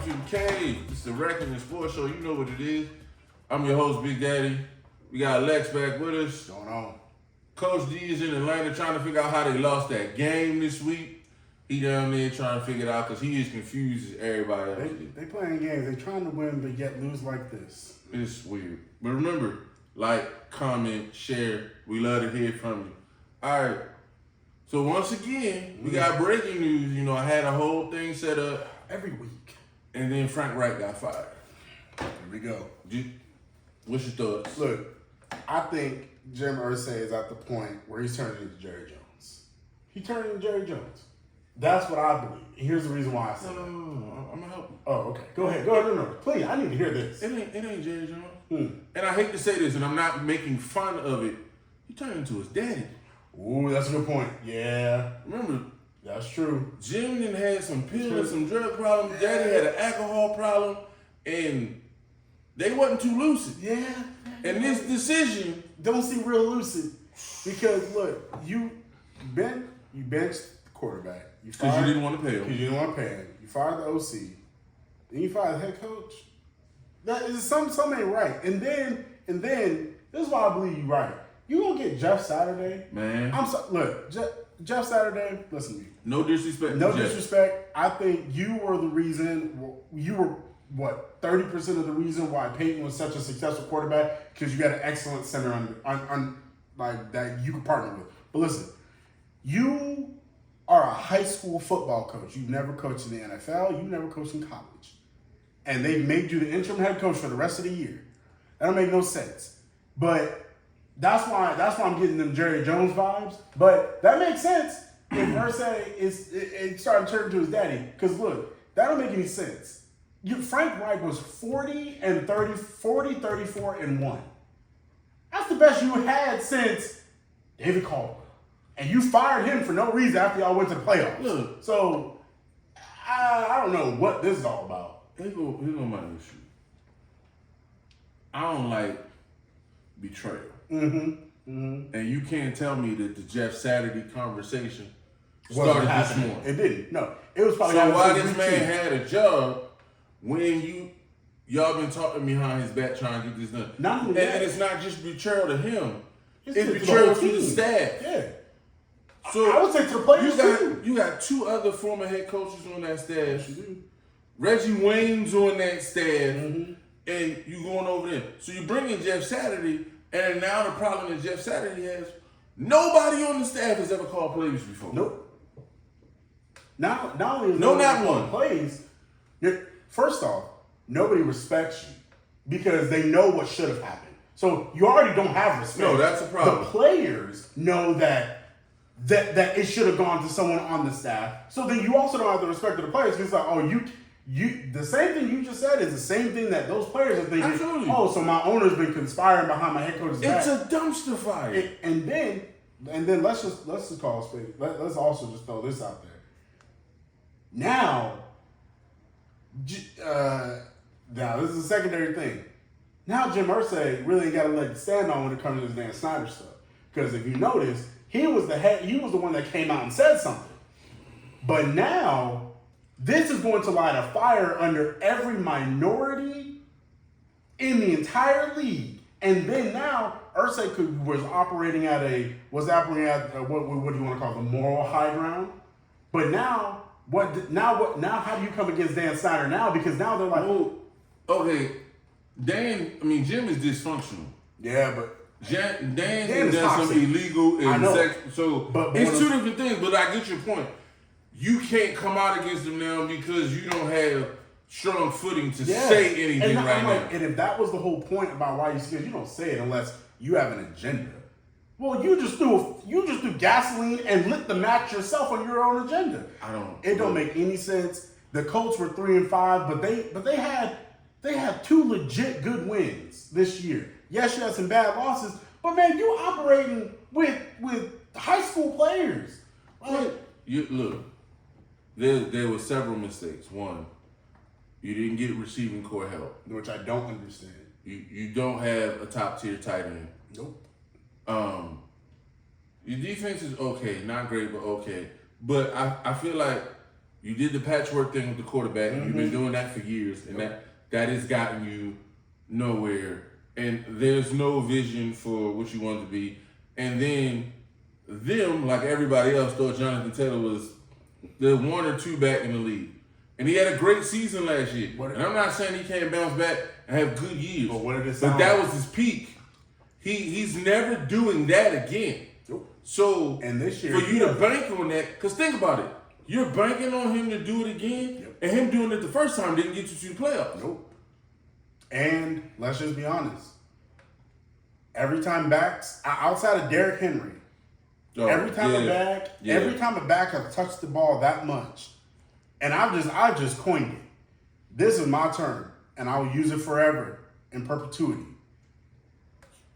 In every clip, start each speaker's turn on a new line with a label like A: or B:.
A: to the cave. It's the Wrecking and Sports Show. You know what it is. I'm your host, Big Daddy. We got Lex back with us.
B: What's going on?
A: Coach D is in Atlanta trying to figure out how they lost that game this week. He down there trying to figure it out because he is confused as everybody else.
B: They playing games. They trying to win, but yet lose like this.
A: It's weird. But remember, like, comment, share. We love to hear from you. All right. So once again, we got breaking news. You know, I had a whole thing set up.
B: Every week.
A: And then Frank Reich got fired.
B: Here we go.
A: What's your thoughts?
B: Look, I think Jim Irsay is at the point where he's turning into Jerry Jones. He turned into Jerry Jones. That's what I believe. Here's the reason why I say
A: No,
B: that.
A: I'm gonna help you.
B: Oh, okay. Go ahead. No. Please, I need to hear this.
A: It ain't Jerry Jones. And I hate to say this, and I'm not making fun of it. He turned into his daddy.
B: Ooh, that's a good point. Yeah,
A: Remember,
B: that's true.
A: Jim done had some pill and some drug problems. Daddy had an alcohol problem, and they wasn't too lucid.
B: Yeah.
A: And this decision,
B: Don't seem real lucid because look, you benched the quarterback.
A: because you didn't want to pay him.
B: Because you didn't want to pay him. You fired the OC. Then you fired the head coach. That is something ain't right. And then this is why I believe you're right. You gonna get Jeff Saturday.
A: Man.
B: Look, Jeff Saturday, listen to me.
A: No disrespect.
B: No
A: to Jeff.
B: disrespect. I think you were the reason. You were what 30% of the reason why Peyton was such a successful quarterback because you got an excellent center on like that you could partner with. But listen, you are a high school football coach. You've never coached in the NFL. You never coached in college, and they've made you the interim head coach for the rest of the year. That don't make no sense. But that's why I'm getting them Jerry Jones vibes. But that makes sense if Irsay is starting to turn into his daddy. Because look, that don't make any sense. Frank Reich was 34-1. That's the best you had since David Caldwell. And you fired him for no reason after y'all went to the playoffs.
A: Look.
B: So I don't know what this is all about.
A: Here's my issue. I don't like betrayal. And you can't tell me that the Jeff Saturday conversation started this morning.
B: It didn't. No. It was probably
A: So why
B: since
A: this
B: week
A: man
B: 2.
A: had a job when y'all been talking behind his back trying to get this done?
B: Not only
A: and
B: that.
A: it's not just betrayal to him. It's
B: to the
A: betrayal
B: whole
A: to the
B: team.
A: staff.
B: Yeah.
A: So
B: I would say to the players too.
A: you got two other former head coaches on that staff. Reggie Wayne's on that staff, and you going over there. So you bring in Jeff Saturday, and now the problem that Jeff Saturday has, nobody on the staff has ever called plays before.
B: Nope. Not only is
A: No,
B: nobody
A: not
B: calling
A: one.
B: plays. First off, nobody respects you because they know what should have happened. So you already don't have respect.
A: No, that's a problem.
B: The players know that it should have gone to someone on the staff. So then you also don't have the respect of the players. It's like, oh, you the same thing you just said is the same thing that those players are thinking.
A: Absolutely.
B: Oh, so my owner's been conspiring behind my head coach's back.
A: It's a dumpster fire.
B: And then let's just call a spade. Let's also just throw this out there. Now, now this is a secondary thing. Now Jim Irsay really ain't got a leg to stand on when it comes to this Dan Snyder stuff. Because if you notice, he was the one that came out and said something. But now, this is going to light a fire under every minority in the entire league. And then now, Irsay was operating at what do you want to call it, the moral high ground? But now, now how do you come against Dan Snyder now? Because now they're like,
A: Well, okay, Jim is dysfunctional.
B: yeah, but
A: Dan
B: is
A: done some
B: toxic.
A: illegal
B: I
A: and
B: know.
A: sex. So
B: But
A: it's
B: one
A: two
B: of-
A: different things. But I get your point. You can't come out against him now because you don't have strong footing to say anything
B: and
A: right
B: I'm
A: now.
B: like, and if that was the whole point about why you scared, you don't say it unless you have an agenda. Well, you just threw gasoline and lit the match yourself on your own agenda. It don't make any sense. The Colts were 3-5, but they had 2 legit good wins this year. Yes, you had some bad losses, but man, you operating with high school players. Like,
A: Look, there were several mistakes. One, you didn't get receiving core help.
B: which I don't understand.
A: You don't have a top tier tight end.
B: Nope.
A: Your defense is okay, not great, but okay. But I feel like You did the patchwork thing with the quarterback. You've been doing that for years, and that has gotten you nowhere. And there's no vision for what you want to be. And then them, like everybody else, thought Jonathan Taylor was the 1 or 2 back in the league. And he had a great season last year. And I'm not saying he can't bounce back and have good years.
B: But what did it
A: But
B: sound
A: that
B: like?
A: was his peak. He's never doing that again.
B: Nope.
A: So
B: And this year,
A: for you to bank on that, because think about it. You're banking on him to do it again, and him doing it the first time didn't get you to the playoffs.
B: Nope. And let's just be honest. Every time backs, outside of Derrick Henry, every time a back has touched the ball that much, and I just coined it. This is my term, and I will use it forever in perpetuity.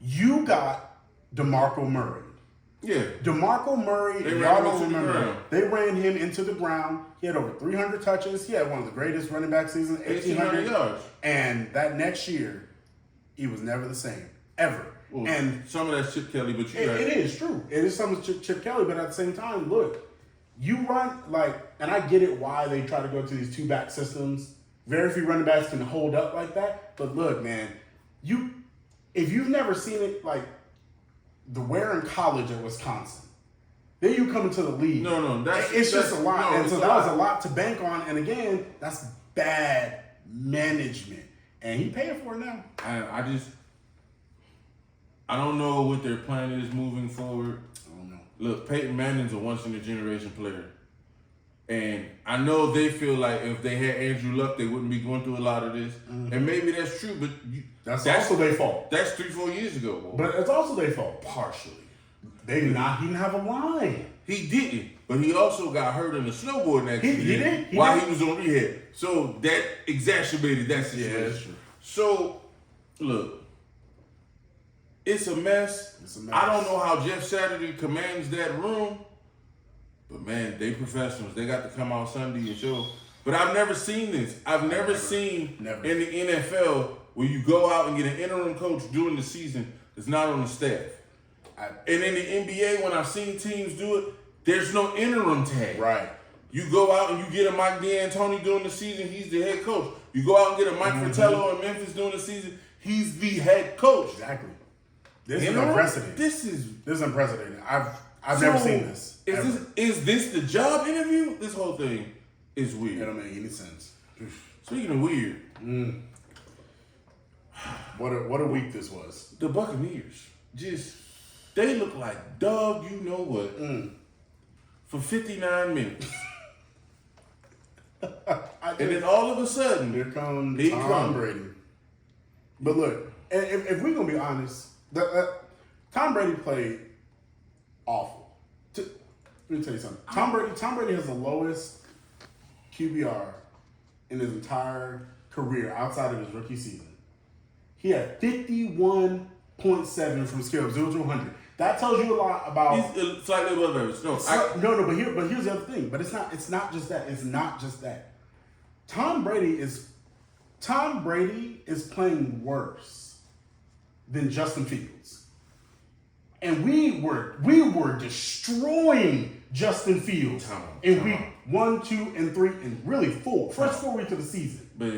B: You got DeMarco Murray.
A: Yeah.
B: DeMarco Murray,
A: They
B: y'all
A: ran him
B: don't
A: into the
B: remember.
A: ground.
B: They ran him into the ground. He had over 300 touches. He had one of the greatest running back seasons,
A: 1,800 yards.
B: And that next year, he was never the same, ever.
A: Well,
B: and
A: some of that's Chip Kelly, but you got
B: it is true. It is some of Chip Kelly, but at the same time, look, you run and I get it why they try to go to these 2-back systems. Very few running backs can hold up like that. But look, man, if you've never seen it, like the Warren College at Wisconsin, then you come into the league.
A: No,
B: it's just a lot, and so that was a
A: lot.
B: lot to bank on. And again, that's bad management, and he paying for it now.
A: I don't know what their plan is moving forward.
B: I don't know.
A: Look, Peyton Manning's a once-in-a-generation player. And I know they feel like if they had Andrew Luck, they wouldn't be going through a lot of this. And maybe that's true, but
B: That's also their fault.
A: That's 3-4 years ago. Boy.
B: But it's also their fault.
A: Partially.
B: He didn't have a line.
A: He didn't, but he also got hurt in the snowboarding accident
B: He did?
A: while he was on rehab. So that exacerbated that situation.
B: Yeah, that's true.
A: So, look, it's a mess. I don't know how Jeff Saturday commands that room, but man, they professionals. They got to come out Sunday and show. But I've never seen this. I've never seen in the NFL where you go out and get an interim coach during the season that's not on the staff. And in the NBA, when I've seen teams do it, there's no interim tag.
B: Right.
A: You go out and you get a Mike D'Antoni during the season, he's the head coach. You go out and get a Mike Fratello in Memphis during the season, he's the head coach.
B: Exactly. This is unprecedented. This is unprecedented. I've never seen this.
A: Is this the job interview? This whole thing is weird.
B: It don't make any sense.
A: Speaking of weird,
B: what a week this was.
A: the Buccaneers they look like dog, you know what, for 59 minutes. And then all of a sudden,
B: here comes Tom Brady. But look, if we're gonna be honest, Tom Brady played awful. Let me tell you something. Tom Brady has the lowest QBR in his entire career outside of his rookie season. He had 51.7 from scale of 0 to 100. That tells you a lot about.
A: He's slightly above average. No,
B: but here's the other thing. But it's not just that. It's not just that. Tom Brady is playing worse than Justin Fields. And we were destroying Justin Fields in week 1, 2, and 3, and really 4. First 4 weeks of the season.
A: But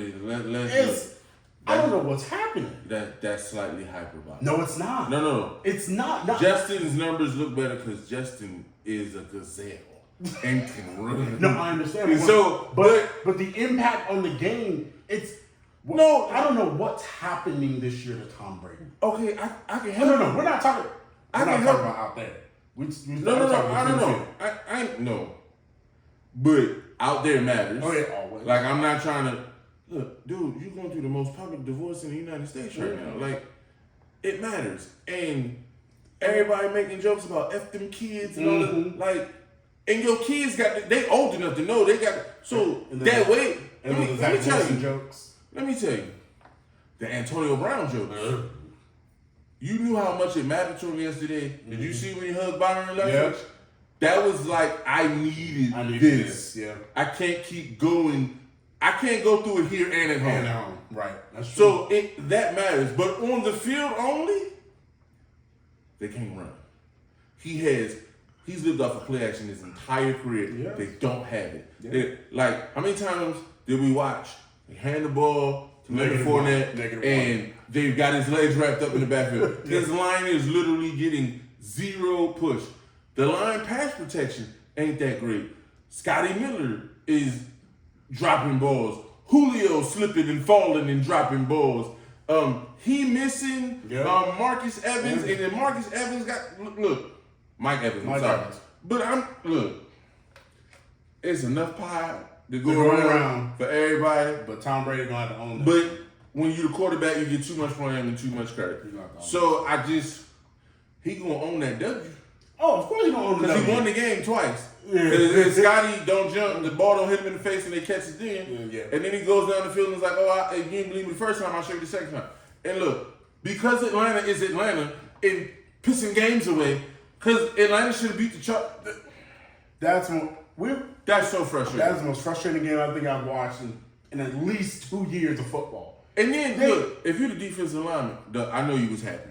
B: I don't know what's happening.
A: That's slightly hyperbolic.
B: No, it's not.
A: No.
B: It's not.
A: Justin's numbers look better because Justin is a gazelle and can run.
B: No, I understand.
A: And so, but
B: the impact on the game, I don't know what's happening this year to Tom Brady.
A: Okay, I can help.
B: No, we're not talking. We're not talking about out there.
A: No, I don't know. I know. But out there matters.
B: Oh yeah, always.
A: Like I'm not trying to look, dude. You're going through the most public divorce in the United States right now. Like it matters, and everybody making jokes about F them kids and all that. Like, and your kids they old enough to know they got that way. Let me tell you.
B: Jokes.
A: Let me tell you, the Antonio Brown jokes. You knew how much it mattered to him yesterday. Did you see when he hugged Byron Leftwich?
B: Yeah.
A: That was like, I needed this.
B: Yeah.
A: I can't keep going. I can't go through it here and at home.
B: Right. That's true.
A: So that matters. But on the field only, they can't run. He has He's lived off of play action his entire career.
B: Yeah.
A: They don't have it.
B: Yeah.
A: Like, how many times did we watch? They hand the ball to Leonard
B: Negative
A: Fournette,
B: one.
A: and they've got his legs wrapped up in the backfield. His line is literally getting zero push. The line pass protection ain't that great. Scotty Miller is dropping balls. Julio slipping and falling and dropping balls. He missing Marcus Evans, and then Marcus Evans got look Mike Evans. I'm sorry, but it's enough pie to go around for everybody.
B: But Tom Brady gonna have to own that.
A: But when you're the quarterback, you get too much blame and too much credit. So he gonna own that W.
B: Oh, of course he gonna own the W.
A: Because he won the game twice.
B: Yeah.
A: Because Scotty don't jump, the ball don't hit him in the face and they catch it then.
B: Yeah.
A: And then he goes down the field and is like, you didn't believe me the first time, I'll show you the second time. And look, because Atlanta is Atlanta and pissing games away, because Atlanta should have beat the Chargers.
B: That's
A: so frustrating.
B: That's the most frustrating game I think I've watched in at least 2 years of football.
A: And then, look, if you're the defensive lineman, I know you was happy.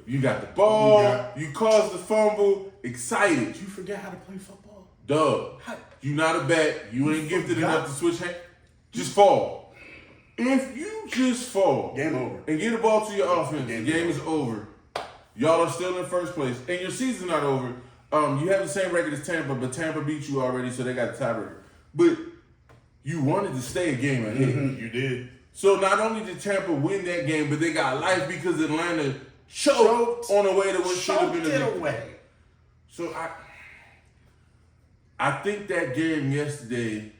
A: You got the ball, you caused the fumble, excited.
B: You forget how to play football?
A: Dog, you not a back, you ain't gifted enough to switch hands. Just fall. If you just fall
B: game over
A: and get the ball to your offense, the game is over. Y'all are still in first place, and your season's not over. You have the same record as Tampa, but Tampa beat you already, so they got the tiebreaker. But you wanted to stay a game ahead.
B: Mm-hmm, you did.
A: So not only did Tampa win that game, but they got life because Atlanta choked on the way to what should have been a victory.
B: Away.
A: So I think that game yesterday,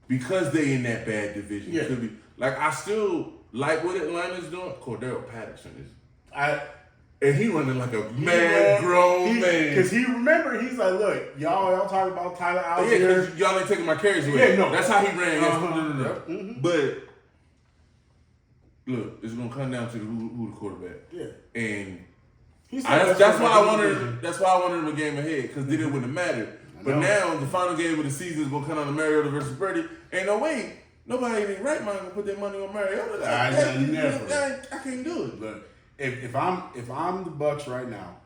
A: because they in that bad division, could be like I still like what Atlanta's doing. Cordero Patterson is, and he running like a grown man.
B: Because he's like, look, y'all talking about Tyler Algier.
A: Yeah, because y'all ain't taking my carries away.
B: Yeah, no,
A: that's how he ran.
B: Mm-hmm.
A: But look, it's gonna come down to who the quarterback.
B: Yeah,
A: and
B: that's
A: why I wanted. That's why I wanted him a game ahead because then it wouldn't have mattered. But now the final game of the season is gonna come down to Mariota versus Brady. Ain't no way. Nobody in their right mind gonna put their money on Mariota. I can't do it.
B: Look, if I'm the Bucks right now,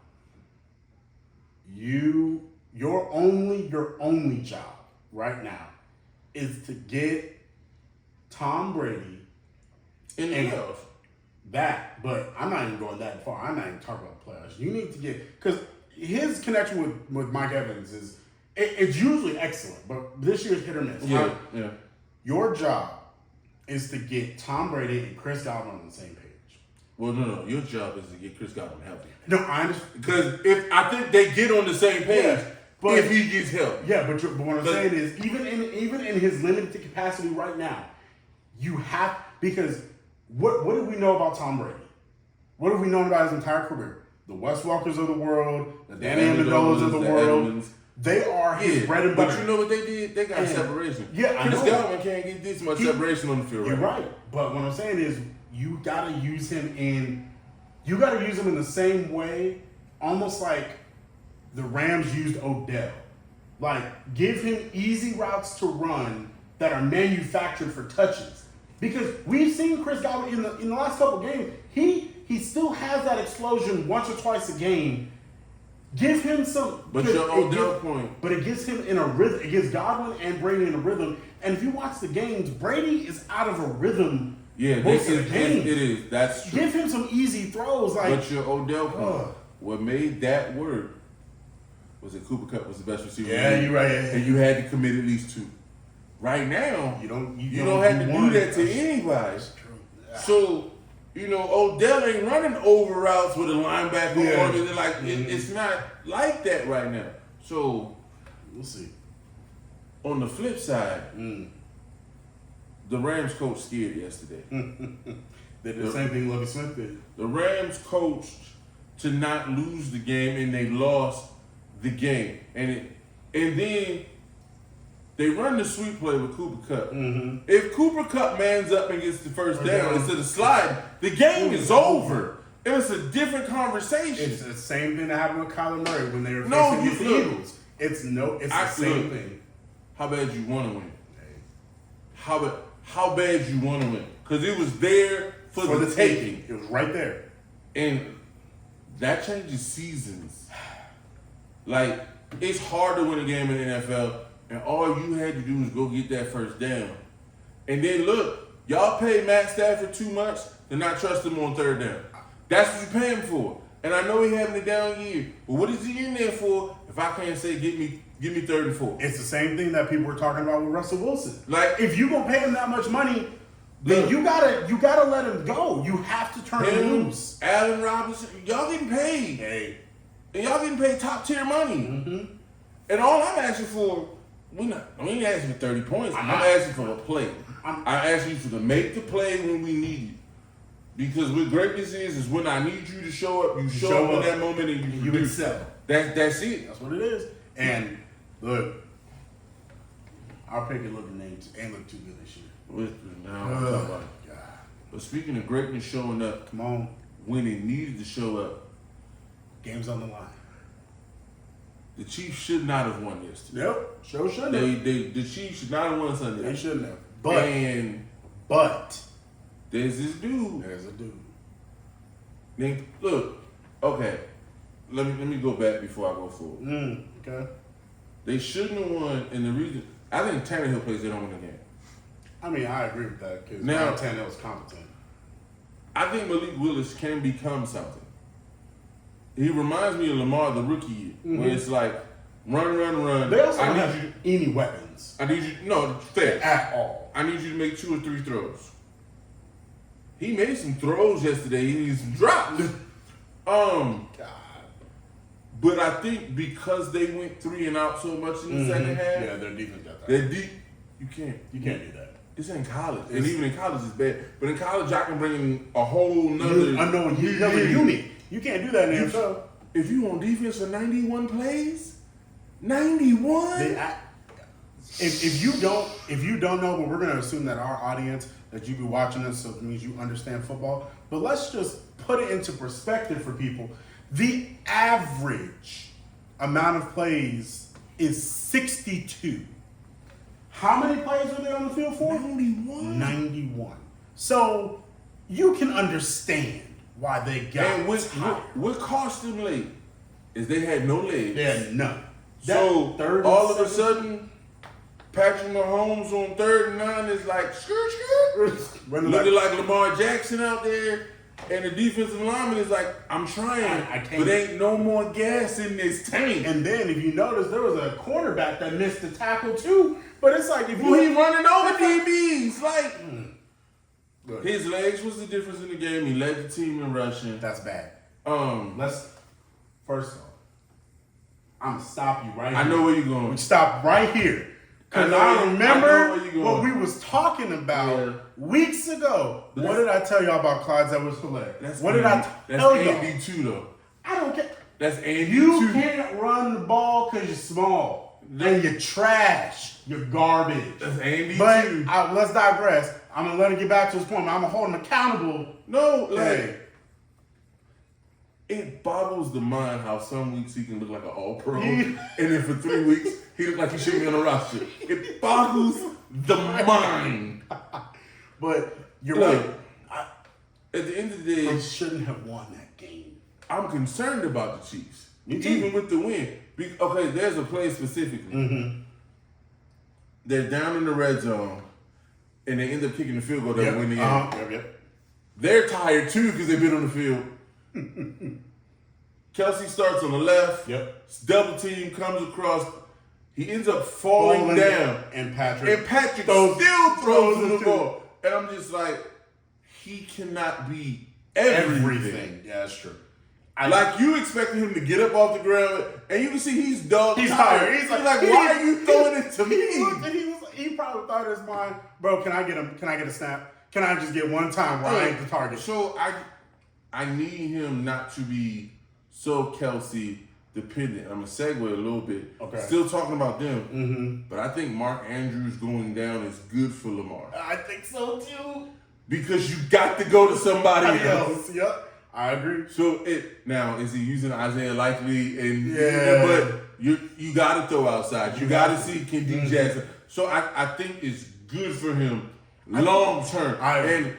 B: your only job right now is to get Tom Brady
A: in the playoffs.
B: But I'm not even going that far. I'm not even talking about playoffs. You need to get because his connection with Mike Evans is it's usually excellent, but this year's hit or miss.
A: Yeah.
B: Your job is to get Tom Brady and Chris Godwin on the same page.
A: Well, no. Your job is to get Chris Godwin healthy.
B: No, I understand.
A: Because if I think they get on the same page, but if he gets help.
B: Yeah, but what I'm saying is, even in his limited capacity right now, you have because what do we know about Tom Brady? What have we known about his entire career? The Wes Walkers of the world, the Danny Amendolas of the world.
A: Edmonds.
B: They are his bread and butter.
A: But you know what they did? They got separation.
B: Yeah, I know.
A: Chris Godwin can't get this much separation on the field.
B: You're right. But what I'm saying is you gotta use him in the same way, almost like the Rams used Odell. Like, give him easy routes to run that are manufactured for touches. Because we've seen Chris Godwin in the last couple games, he still has that explosion once or twice a game. Give him some.
A: But your Odell point.
B: But it gets him in a rhythm. It gets Godwin and Brady in a rhythm. And if you watch the games, Brady is out of a rhythm.
A: Yeah,
B: most of the games.
A: It is. That's true.
B: Give him some easy throws.
A: But your Odell point. What made that work was that Cooper Kupp was the best receiver.
B: Yeah, you're right.
A: And you had to commit at least 2. Right now, you don't have to do that to anybody.
B: That's true. Yeah.
A: So, Odell ain't running over routes with a linebacker on it. Like it's not like that right now. So
B: we'll see.
A: On the flip side, the Rams coach scared yesterday.
B: They did the same thing Lovie Smith did.
A: The Rams coached to not lose the game, and they lost the game. And then they run the sweep play with Cooper Kupp.
B: Mm-hmm.
A: If Cooper Kupp mans up and gets the first down instead of sliding, the game is over. And it's a different conversation.
B: It's the same thing that happened with Kyler Murray when they were facing the Eagles. It's the same thing.
A: How bad you want to win? How bad you want to win? Because it was there for the taking.
B: It was right there.
A: And that changes seasons. Like, it's hard to win a game in the NFL, and all you had to do was go get that first down. And then look, y'all paid Matt Stafford too much to not trust him on third down. That's what you're paying for. And I know he having a down year, but what is he in there for if I can't say give me 3rd and 4?
B: It's the same thing that people were talking about with Russell Wilson.
A: Like,
B: if you gonna pay him that much money, then
A: look,
B: you gotta let him go. You have to turn him loose.
A: Allen Robinson, y'all getting paid.
B: Hey.
A: And y'all getting paid top tier money.
B: Mm-hmm.
A: And all I'm asking for, we ain't asking for 30 points. I'm asking for a play. I'm asking you to make the play when we need it. Because what greatness is when I need you to show up, you show up in that moment and you
B: excel.
A: That's it.
B: That's what it is. And look, our pick and looking names ain't look too good this year. God.
A: But speaking of greatness showing up,
B: Come on.
A: when it needed to show up,
B: Game's on the line.
A: the Chiefs should not have won yesterday.
B: Yep. Sure shouldn't have.
A: The Chiefs should not have won Sunday.
B: They shouldn't have.
A: But there's this dude.
B: There's a dude.
A: Look, okay. Let me go back before I go forward.
B: Okay.
A: They shouldn't have won, and the reason I think Tannehill plays they don't win the game.
B: I mean, I agree with that because
A: Now-
B: Ryan Tannehill's competent.
A: I think Malik Willis can become something. He reminds me of Lamar the rookie year, where it's like run.
B: They also
A: I
B: don't
A: need
B: have any weapons
A: I need you. No, fair.
B: at all.
A: I need you to make 2 or 3 throws. He made some throws yesterday. He needs some drops.
B: God.
A: But I think because they went 3 and out so much in the second half,
B: Yeah, their defense got that.
A: they're deep. You can't
B: do that.
A: This ain't college, and even in college it's bad. But in college, I can bring in a whole nother
B: Unknown unit. You can't do that in the NFL.
A: If you on defense for 91 plays, 91.
B: If you don't know, but we're gonna assume that our audience that you be watching us, so it means you understand football. But let's just put it into perspective for people. The average amount of plays is 62. How many plays were they on the field for?
A: 91.
B: 91. So you can understand why they got
A: And
B: tired.
A: what cost them late is they had no legs.
B: They had none.
A: So
B: That 3rd and
A: all of a
B: 7
A: sudden, Patrick Mahomes on 3rd and 9 is like
B: Running
A: looking like Lamar Jackson out there, and the defensive lineman is like, I'm trying,
B: I can't.
A: but ain't no more gas in this tank.
B: And then if you notice, there was a cornerback that missed the tackle too. But it's like if
A: Well, he
B: you
A: running over DBs. Like,
B: Look,
A: his legs was the difference in the game. He led the team in rushing.
B: that's bad.
A: Let's.
B: First off, I'm gonna stop you right
A: I
B: here.
A: know where you're going.
B: Stop right here. Because
A: I
B: I
A: know
B: remember
A: where you're going.
B: what we was talking about weeks ago. What did I tell y'all about Clyde Edwards-Helaire? What did I tell
A: That's
B: y'all?
A: Andy too, though.
B: I don't care.
A: That's Andy
B: You
A: too.
B: can't run the ball because you're small. And you're trash. You're garbage.
A: That's Andy
B: But
A: too.
B: let's digress. I'm going to let it get back to his point. I'm going to hold him accountable.
A: No, like,
B: Hey.
A: it boggles the mind how some weeks he can look like an all-pro,
B: Yeah.
A: and then for 3 weeks, he look like he shouldn't be on the roster. It boggles the mind.
B: But you're
A: Look,
B: right.
A: at the end of the day,
B: They shouldn't have won that game.
A: I'm concerned about the Chiefs.
B: Me too.
A: Even with the win. Okay, there's a play specifically. They're down in the red zone, and they end up kicking the field goal that win the game.
B: Yep.
A: They're tired too because they've been on the field. Kelsey starts on the left.
B: Yep.
A: Double team comes across. He ends up falling down.
B: And Patrick
A: still throws him the ball. And I'm just like, he cannot be everything.
B: Yeah, that's true.
A: Like, you expected him to get up off the ground, and you can see he's dog
B: tired.
A: He's like, why are you throwing it to me?
B: He probably thought in his mind, bro, can I get a snap? Can I just get one time where I ain't the target?
A: So I need him not to be so Kelsey dependent. I'm going to segue a little bit.
B: Okay.
A: Still talking about them. But I think Mark Andrews going down is good for Lamar.
B: I think so too.
A: Because you got to go to somebody else.
B: Yep. I agree.
A: So now is he using Isaiah Likely and
B: Yeah.
A: but you got to throw outside. You got to see Ken D. Jackson. So I think it's good for him long term. And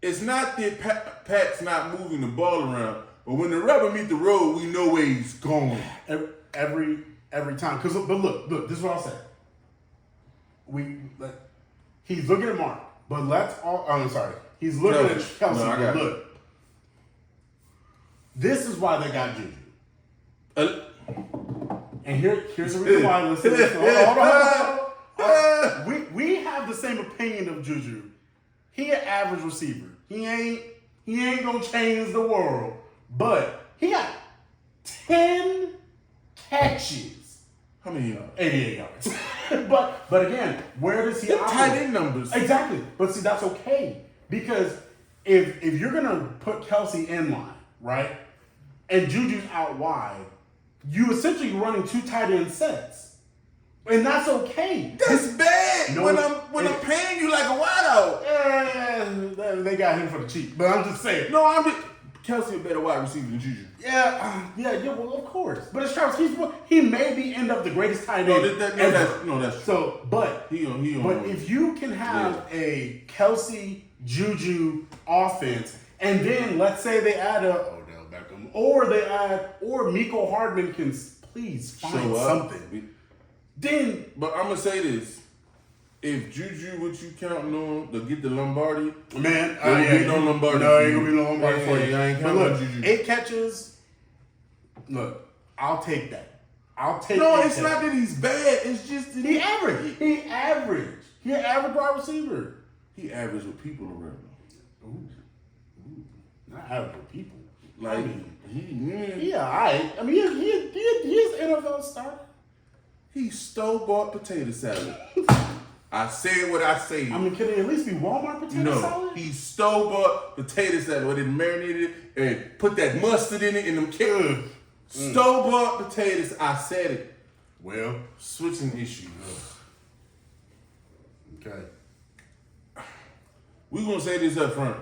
A: it's not that Pat's not moving the ball around, But when the rubber meet the road, we know where he's going.
B: Every time. But look, this is what I'll say. He's looking at Mark, but I'm sorry. He's looking at Kelsey.
A: No, I got
B: look, this is why they got Juju. And here's the reason why. Listen. Hold on. We have the same opinion of Juju. He an average receiver. He ain't gonna change the world. But he got 10 catches.
A: How many yards?
B: 88 yards. but again, where does he
A: They're
B: operate?
A: tight end numbers.
B: Exactly. But see, that's okay. Because if you're gonna put Kelsey in line, right? And Juju's out wide, you essentially running 2 tight end sets. And that's okay.
A: That's bad.
B: No,
A: when I'm paying you like a wideout.
B: They got him for the cheap. But I'm just saying.
A: No, Kelsey a better wide receiver than Juju.
B: Yeah, well, of course. But it's Travis Kelce. He maybe end up the greatest tight end ever.
A: That's true.
B: So, but if you can have a Kelsey Juju offense, and then let's say they add a Odell Beckham, or Mecole Hardman can please find something. Then,
A: but I'm gonna say this: if Juju, what you counting on to get the Lombardi,
B: man,
A: ain't no Lombardi.
B: No, ain't gonna be no Lombardi for you.
A: I ain't counting on Juju.
B: 8 catches. Look, I'll take that.
A: No, it's not that he's bad. It's just that
B: he average. He an average wide receiver.
A: He average with people around him.
B: Ooh. Not average with people.
A: Like
B: alright. I mean, he's an NFL starter.
A: He store-bought potato salad. I said what I said.
B: I mean, can it at least be Walmart potato salad?
A: No, he store-bought potato salad where they marinated it and put that mustard in it and them carrots. Store-bought potatoes. I said it.
B: Well,
A: switching issues.
B: Okay.
A: We're going to say this up front.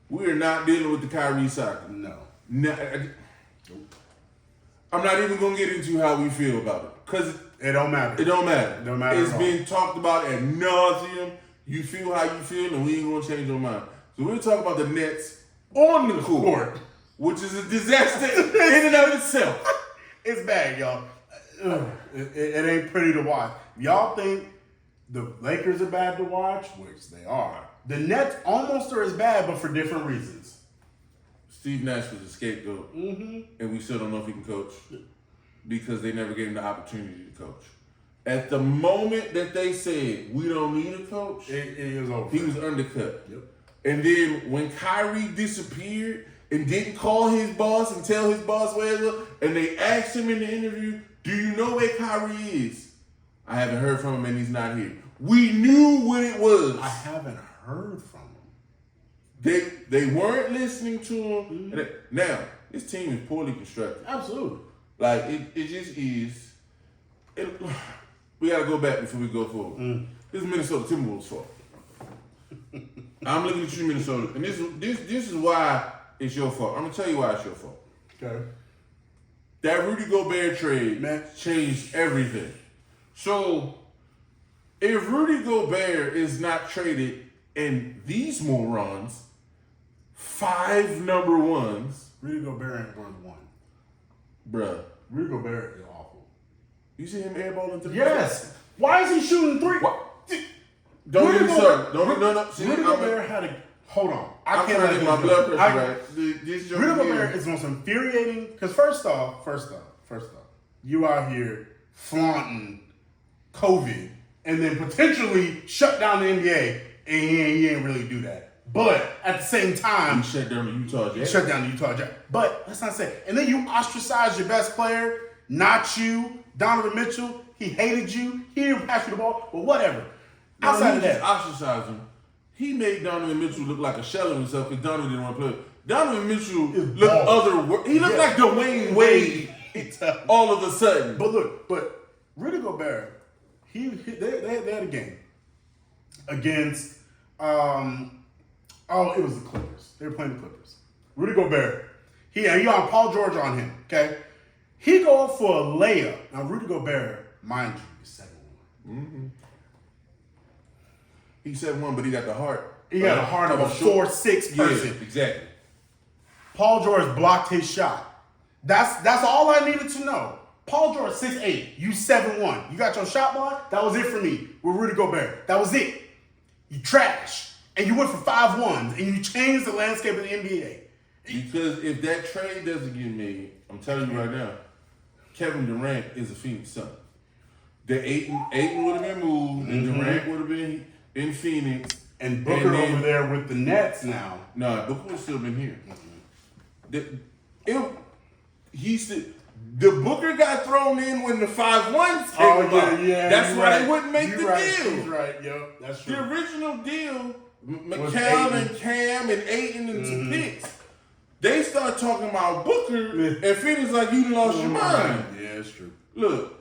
A: We are not dealing with the Kyrie saga.
B: No.
A: I'm not even going to get into how we feel about it. Because
B: it don't matter.
A: It don't matter.
B: It don't matter.
A: It's been talked about ad nauseum. You feel how you feel, and we ain't going to change your mind. So we're talking about the Nets on the court, which is a disaster in and of itself.
B: It's bad, y'all. It ain't pretty to watch. Y'all think the Lakers are bad to watch, which they are. The Nets almost are as bad, but for different reasons.
A: Steve Nash was a scapegoat, and we still don't know if he can coach because they never gave him the opportunity to coach. At the moment that they said, we don't need a coach,
B: it was over.
A: He was undercut.
B: Yep.
A: And then when Kyrie disappeared and didn't call his boss and tell his boss where he was, and they asked him in the interview, do you know where Kyrie is? I haven't heard from him and he's not here. We knew what it was.
B: I haven't heard from him.
A: They weren't listening to him. Now, this team is poorly constructed.
B: Absolutely.
A: Like, it just is. We got to go back before we go forward. This is Minnesota Timberwolves' fault. I'm looking at you, Minnesota. And this is why it's your fault. I'm going to tell you why it's your fault.
B: Okay.
A: That Rudy Gobert trade changed everything. So, if Rudy Gobert is not traded and these morons, 5 number ones.
B: Rudy Gobert ain't worth one.
A: Bruh.
B: Rudy Gobert is awful.
A: You see him airballing to the
B: Yes. Why is he shooting 3?
A: What? Don't get me started. No. See,
B: Rudy Gobert had a... Hold on.
A: I'm trying to get my blood pressure right.
B: Rudy Gobert is the most infuriating... Because first off, you out here flaunting COVID and then potentially shut down the NBA, and he ain't really do that. But at the same time...
A: He shut down the Utah Jazz.
B: Shut down the Utah Jazz. But let's not say... And then you ostracize your best player, not you, Donovan Mitchell. He hated you. He didn't pass you the ball. But whatever. Outside of that...
A: ostracized him. He made Donovan Mitchell look like a shell of himself because Donovan didn't want to play. Donovan Mitchell looked He looked like Dwayne Wade all of a sudden.
B: But Rudy Gobert, they had a game against it was the Clippers. They were playing the Clippers. Rudy Gobert, he on Paul George on him. Okay, he go for a layup. Now Rudy Gobert, mind you, is 7'1".
A: He's 7'1", but he got the heart.
B: He got a heart of a 4'6" person.
A: Yeah, exactly.
B: Paul George blocked his shot. That's all I needed to know. Paul George, 6'8", you 7'1". You got your shot blocked? That was it for me with Rudy Gobert. That was it. You trash. And you went for 5-1s, and you changed the landscape of the NBA.
A: Because if that trade doesn't get made, I'm telling you right now, Kevin Durant is a Phoenix Sun. The Ayton would have been moved, and Durant would have been in Phoenix.
B: And Booker over there with the Nets now.
A: No, Booker would have still been here. The Booker got thrown in when the 5-1s came about.
B: Yeah.
A: That's why
B: right.
A: they wouldn't make the deal.
B: He's right, yo. That's true.
A: The original deal, McCallum and Cam and Ayton and some picks. They start talking about Booker, and Phoenix like, you lost your mind.
B: Yeah, it's true.
A: Look,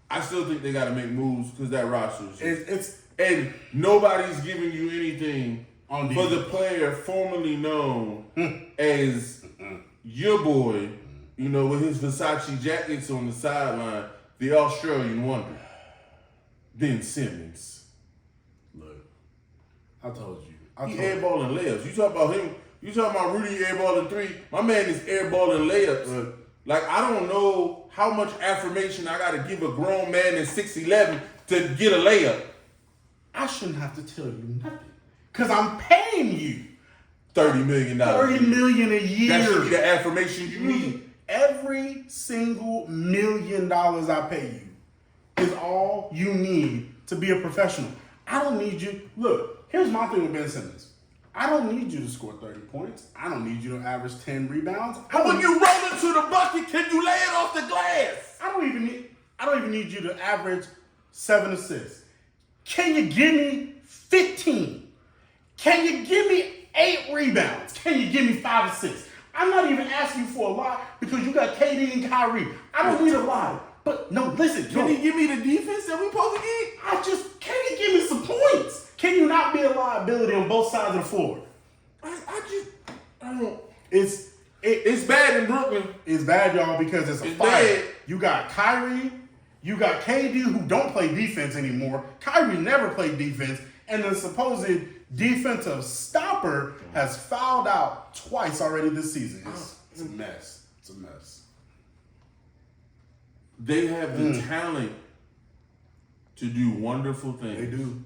A: I still think they got to make moves because that roster is and nobody's giving you anything for the player formerly known as your boy, with his Versace jackets on the sideline, the Australian wonder, Ben Simmons.
B: Look, I told you.
A: He airballing layups. You talk about him. You talking about Rudy airballing 3. My man is airballing layups. Like, I don't know how much affirmation I got to give a grown man in 6'11" to get a layup.
B: I shouldn't have to tell you nothing. Because I'm paying you.
A: $30 million.
B: $30 million a year.
A: That should be the affirmation you need.
B: Every single $1 million I pay you is all you need to be a professional. I don't need you. Look, here's my thing with Ben Simmons. I don't need you to score 30 points. I don't need you to average 10 rebounds.
A: But when you roll into the bucket, can you lay it off the glass?
B: I don't even need you to average 7 assists. Can you give me 15? Can you give me 8 rebounds? Can you give me 5 assists? I'm not even asking for a lot because you got KD and Kyrie. I don't need a lot. But no, listen.
A: Can he give me the defense that we supposed to get?
B: Can you give me some points? Can you not be a liability on both sides of the floor?
A: I don't.
B: It's
A: bad in Brooklyn.
B: It's bad, y'all, because it's a fight.
A: Bad.
B: You got Kyrie, you got KD who don't play defense anymore. Kyrie never played defense, and the supposed defensive stopper has fouled out twice already this season. It's a mess. It's a mess.
A: They have the talent to do wonderful things.
B: They do.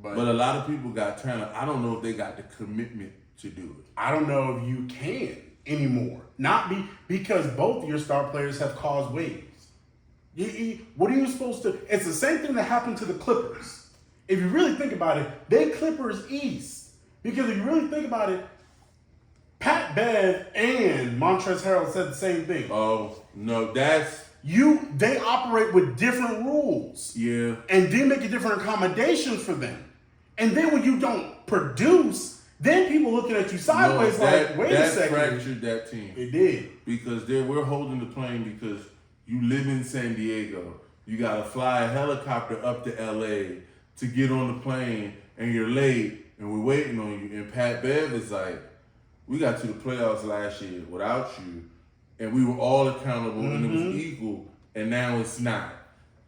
A: But a lot of people got talent. I don't know if they got the commitment to do it.
B: I don't know if you can anymore. Because both your star players have caused waves. What are you supposed to? It's the same thing that happened to the Clippers. If you really think about it, they Clippers East. Because if you really think about it, Pat Bev and Montrezl Harrell said the same thing.
A: Oh, no,
B: they operate with different rules.
A: Yeah.
B: And then make different accommodations for them. And then when you don't produce, then people looking at you sideways wait a second.
A: That fractured that team.
B: It did.
A: Because we're holding the plane because you live in San Diego. You got to fly a helicopter up to LA to get on the plane, and you're late, and we're waiting on you. And Pat Bev is like, we got to the playoffs last year without you, and we were all accountable, and it was equal, and now it's not.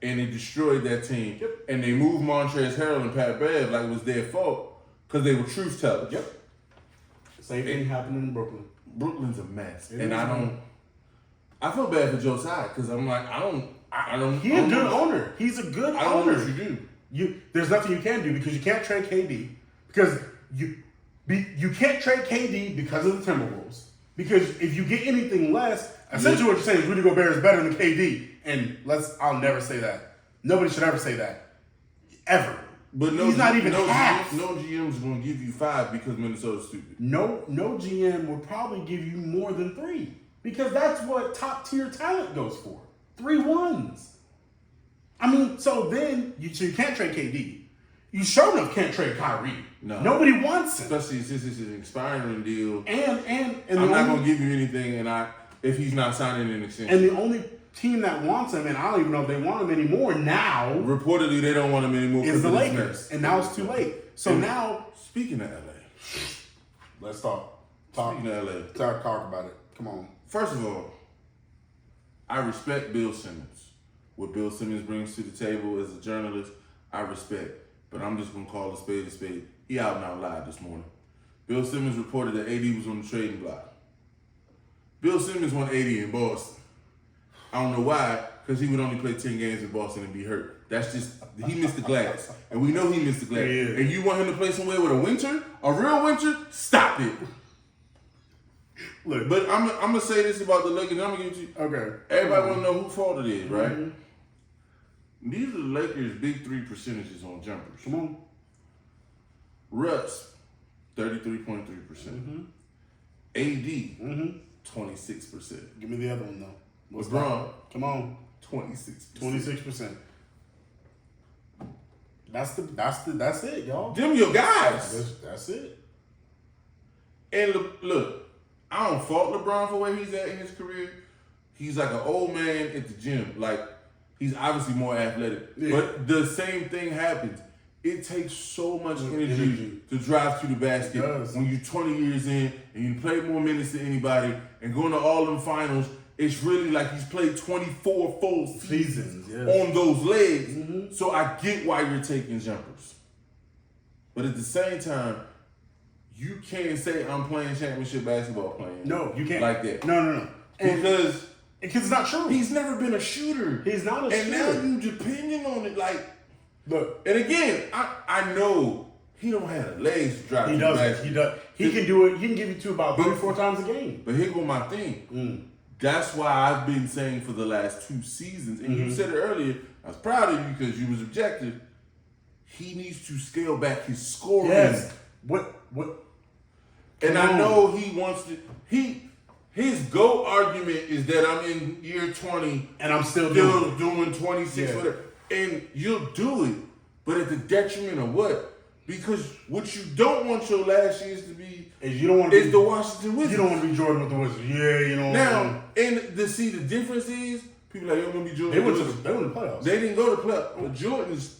A: And it destroyed that team.
B: Yep.
A: And they moved Montrezl Harrell and Pat Bev like it was their fault because they were truth tellers.
B: Yep. Same thing happened in Brooklyn.
A: Brooklyn's a mess. I feel bad for Josiah because I'm like, I don't.
B: He's a good owner. He's a good owner.
A: I don't know what you do.
B: There's nothing you can do because you can't trade KD. Because you can't trade KD because of the Timberwolves. Because if you get anything less, essentially what you're saying is Rudy Gobert is better than KD. And I'll never say that. Nobody should ever say that. Ever.
A: But
B: he's not even half.
A: No GM's going to give you 5 because Minnesota's stupid.
B: No GM would probably give you more than 3. Because that's what top tier talent goes for. 3 1s. I mean, so you can't trade KD. You sure enough can't trade Kyrie.
A: No.
B: Nobody wants him.
A: Especially since it's an expiring deal.
B: And
A: I'm not going to give you anything if he's not signing an extension.
B: And the only team that wants him, and I don't even know if they want him anymore now.
A: Reportedly, they don't want him anymore.
B: Is the Lakers. And now it's too late. So now.
A: Speaking of LA.
B: Let's talk.
A: Speaking of LA.
B: Talk about it. Come on.
A: First of all, I respect Bill Simmons. What Bill Simmons brings to the table as a journalist, I respect. But I'm just going to call a spade a spade. He out and out loud this morning. Bill Simmons reported that AD was on the trading block. Bill Simmons won 80 in Boston. I don't know why, because he would only play 10 games in Boston and be hurt. That's just, he missed the glass. And we know he missed the glass.
B: Yeah.
A: And you want him to play somewhere with a winter? A real winter? Stop it.
B: Look,
A: But I'm going to say this about the Lakers. I'm going to give it to you.
B: okay.
A: Everybody want to know whose fault it is, right?
B: Mm-hmm.
A: These are the Lakers' big three percentages on jumpers.
B: Come on.
A: Russ, 33.3%.
B: Mm-hmm.
A: AD, 26%.
B: Give me the other one though. What's
A: LeBron,
B: that? Come on.
A: 26%.
B: 26%. That's it, y'all.
A: Them your guys.
B: That's it.
A: And look, I don't fault LeBron for where he's at in his career. He's like an old man at the gym. Like, he's obviously more athletic.
B: Yeah.
A: But the same thing happens. It takes so much energy
B: Energy.
A: to drive to the basket
B: It does.
A: when you're 20 years in and you play more minutes than anybody and going to all them finals. It's really like he's played 24 full seasons
B: yes.
A: on those legs. So I get why you're taking jumpers. But at the same time, you can't say I'm playing championship basketball playing.
B: No, you can't.
A: Like that.
B: No.
A: Because
B: it's not true.
A: he's never been a shooter.
B: He's not a
A: and
B: shooter.
A: now you depending on it. Like,
B: Look,
A: and again, I know he don't have the legs to drive
B: he
A: to the
B: does.
A: basket.
B: He does. He can do it. He can give you two about 3-4 times a game.
A: But here go my thing. That's why I've been saying for the last 2 seasons, and you said it earlier, I was proud of you because you was objective. He needs to scale back his scoring.
B: Yes. What?
A: And I know he wants to. His GOAT argument is that I'm in year 20
B: And I'm still doing
A: doing 26
B: Yeah.
A: whatever. And you'll do it, but at the detriment of what? Because what you don't want your last years to be
B: is you don't want to
A: is the Washington Wizards.
B: You don't want to be Jordan with the Wizards. Yeah, you know.
A: Now, and the difference is people like, you don't want to be Jordan.
B: They went to
A: with
B: the playoffs.
A: They didn't go to playoffs. But Jordan's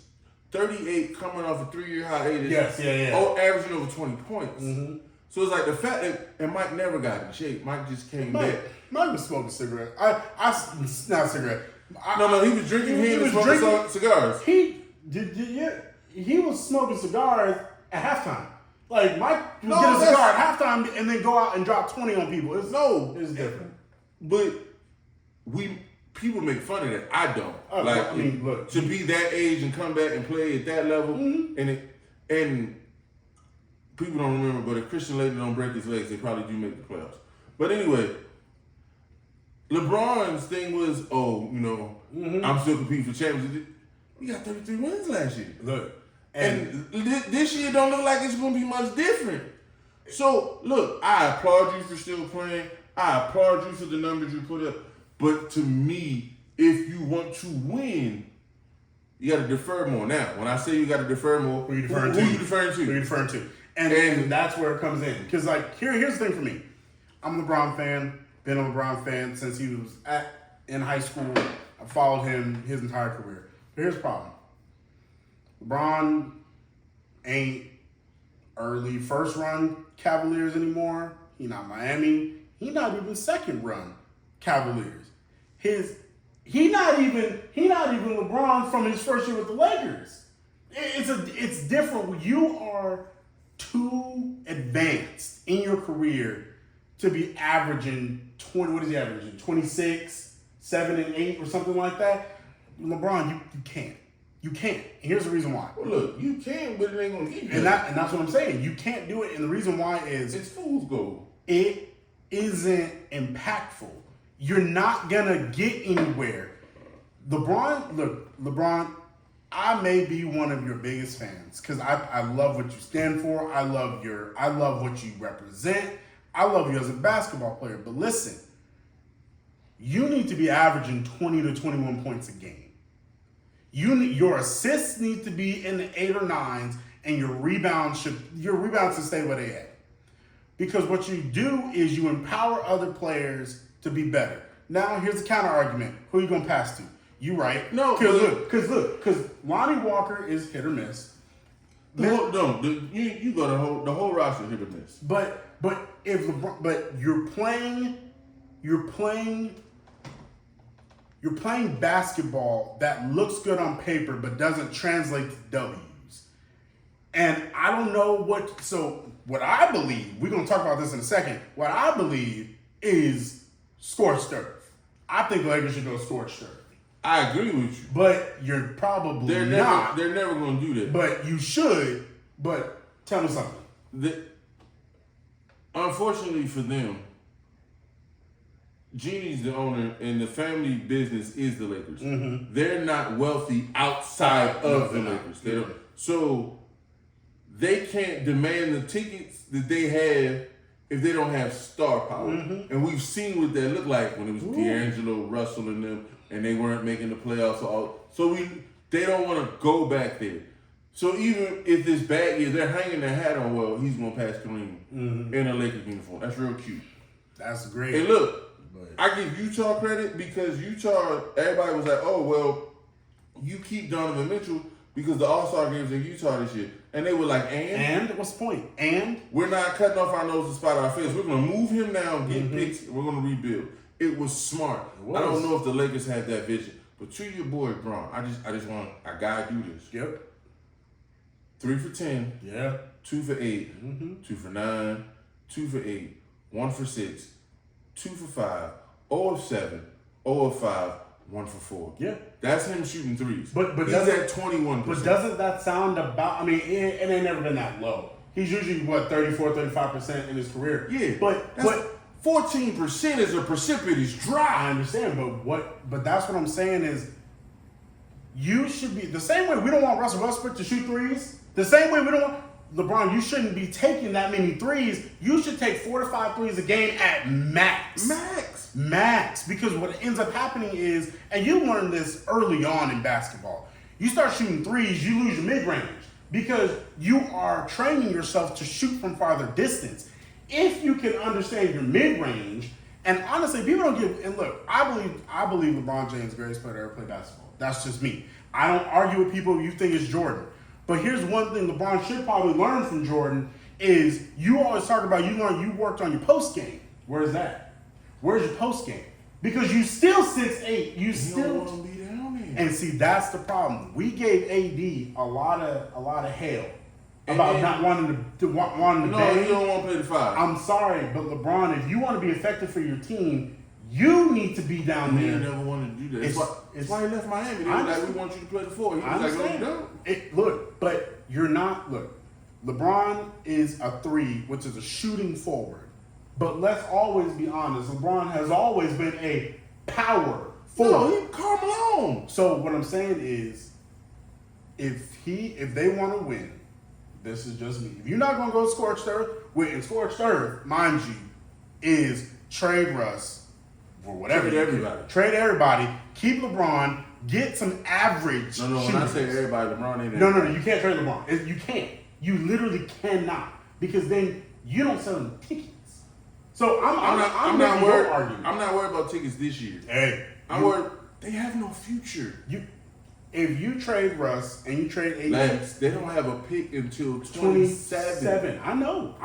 A: 38 coming off a 3-year hiatus.
B: Yes, yeah.
A: Oh, averaging over 20 points.
B: Mm-hmm.
A: So it's like the fact that, and Mike never got in shape. Mike just came back.
B: Mike was smoking cigarette. Not cigarette.
A: No, he was drinking. He was
B: drinking
A: smoking cigars.
B: He did. Yeah, he was smoking cigars at halftime. Like Mike would
A: No,
B: get a
A: that's-
B: cigar at halftime and then go out and drop 20 on people. It's different.
A: But people make fun of that. I don't.
B: I mean, look,
A: to be that age and come back and play at that level, and people don't remember, but if Christian Laettner don't break his legs, they probably do make the playoffs. But anyway, LeBron's thing was, I'm still competing for championships. He got 33 wins last year.
B: Look,
A: And this year don't look like it's going to be much different. So, look, I applaud you for still playing. I applaud you for the numbers you put up. But to me, if you want to win, you got to defer more. Now, when I say you got to defer more,
B: who you deferring
A: who
B: to?
A: you deferring to?
B: Who you deferring to? And that's where it comes in. Because, like, here's the thing for me. I'm a LeBron fan. Been a LeBron fan since he was in high school. I followed him his entire career. But here's the problem. LeBron ain't early first run Cavaliers anymore. He not Miami. He not even second run Cavaliers. He not even LeBron from his first year with the Lakers. It's different when you are too advanced in your career to be averaging 20. What is he averaging? 26, 7 and 8 or something like that. LeBron, you can't. You can't. And here's the reason why.
A: Well, look, you can, but it ain't gonna get you.
B: And that's what I'm saying. You can't do it, and the reason why is
A: it's fool's gold.
B: it isn't impactful. You're not gonna get anywhere. LeBron, I may be one of your biggest fans because I love what you stand for. I love what you represent. I love you as a basketball player. But listen, you need to be averaging 20 to 21 points a game. Your assists need to be in the 8 or 9s, and your rebounds should stay where they at. Because what you do is you empower other players to be better. Now here's the counter argument: who are you gonna pass to? You right?
A: No,
B: because Lonnie Walker is hit or miss.
A: You got the whole roster hit or miss.
B: But if LeBron, but you're playing basketball that looks good on paper but doesn't translate to W's. And I don't know what what I believe, we're going to talk about this in a second. What I believe is scorched earth. I think the Lakers should go scorched earth.
A: I agree with you.
B: But you're probably
A: They're
B: not.
A: never going to do that.
B: But you should. But tell me something.
A: Unfortunately for them, Jeannie's the owner, and the family business is the Lakers.
B: Mm-hmm.
A: They're not wealthy outside of the Lakers. They don't, so they can't demand the tickets that they have if they don't have star power. Mm-hmm. And we've seen what that looked like when it was D'Angelo, Russell, and them, and they weren't making the playoffs. So they don't want to go back there. So even if this bad year, they're hanging their hat on, well, he's going to pass Kareem in a Lakers uniform. That's real cute.
B: That's great.
A: And look, I give Utah credit because Utah, everybody was like, oh, well, you keep Donovan Mitchell because the All-Star games in Utah this year. And they were like, and?
B: What's the point? And?
A: We're not cutting off our nose to spite our face. We're going to move him down, get picks, and we're going to rebuild. It was smart. I don't know if the Lakers had that vision. But to your boy, Bron, I got to do this.
B: Yep.
A: 3 for 10.
B: Yeah.
A: 2 for 8. 2 for 9. 2 for 8. 1 for 6. 2 for 5, 0 of 7, 0 of 5, 1 for 4.
B: Yeah.
A: That's him shooting threes.
B: But
A: he's at 21%.
B: But doesn't that sound about, I mean, it ain't never been that low. He's usually, 34, 35% in his career.
A: Yeah.
B: But
A: 14% is a precipitous drop.
B: I understand, but that's what I'm saying is you should be, the same way we don't want Russell Westbrook to shoot threes, the same way we don't want, LeBron, you shouldn't be taking that many threes. You should take 4 to 5 threes a game at max. Max. Because what ends up happening is, and you learned this early on in basketball, you start shooting threes, you lose your mid-range because you are training yourself to shoot from farther distance. If you can understand your mid-range, and honestly, people don't give, and look, I believe LeBron James is the greatest player to ever play basketball. That's just me. I don't argue with people you think it's Jordan. But here's one thing LeBron should probably learn from Jordan is you always talk about you worked on your post game. Where's that? Where's your post game? Because you still 6'8". You still
A: don't want to be down there.
B: And see, that's the problem. We gave AD a lot of hell about not wanting to
A: No,
B: bang.
A: he don't want to play the 5.
B: I'm sorry, but LeBron, if you want to be effective for your team, you need to be down there.
A: He never wanted to do that. That's why he left Miami. They were like, we want you to play the 4. He was like, no, you don't.
B: Look, but you're not. Look, LeBron is a 3, which is a shooting forward. But let's always be honest. LeBron has always been a power forward.
A: No, he's Karl Malone.
B: So what I'm saying is, if they want to win, this is just me. If you're not gonna go scorched earth, in scorched earth, mind you, is trade Russ. For whatever. Trade everybody. Keep LeBron. Get some average.
A: No. When I say everybody, LeBron ain't.
B: No. You can't trade LeBron. You can't. You literally cannot because then you don't sell them tickets. So I'm not worried.
A: I'm not worried about tickets this year.
B: Hey,
A: I'm worried. They have no future.
B: If you trade Russ and you trade AD,
A: Lance, they don't have a pick until 27.
B: I know.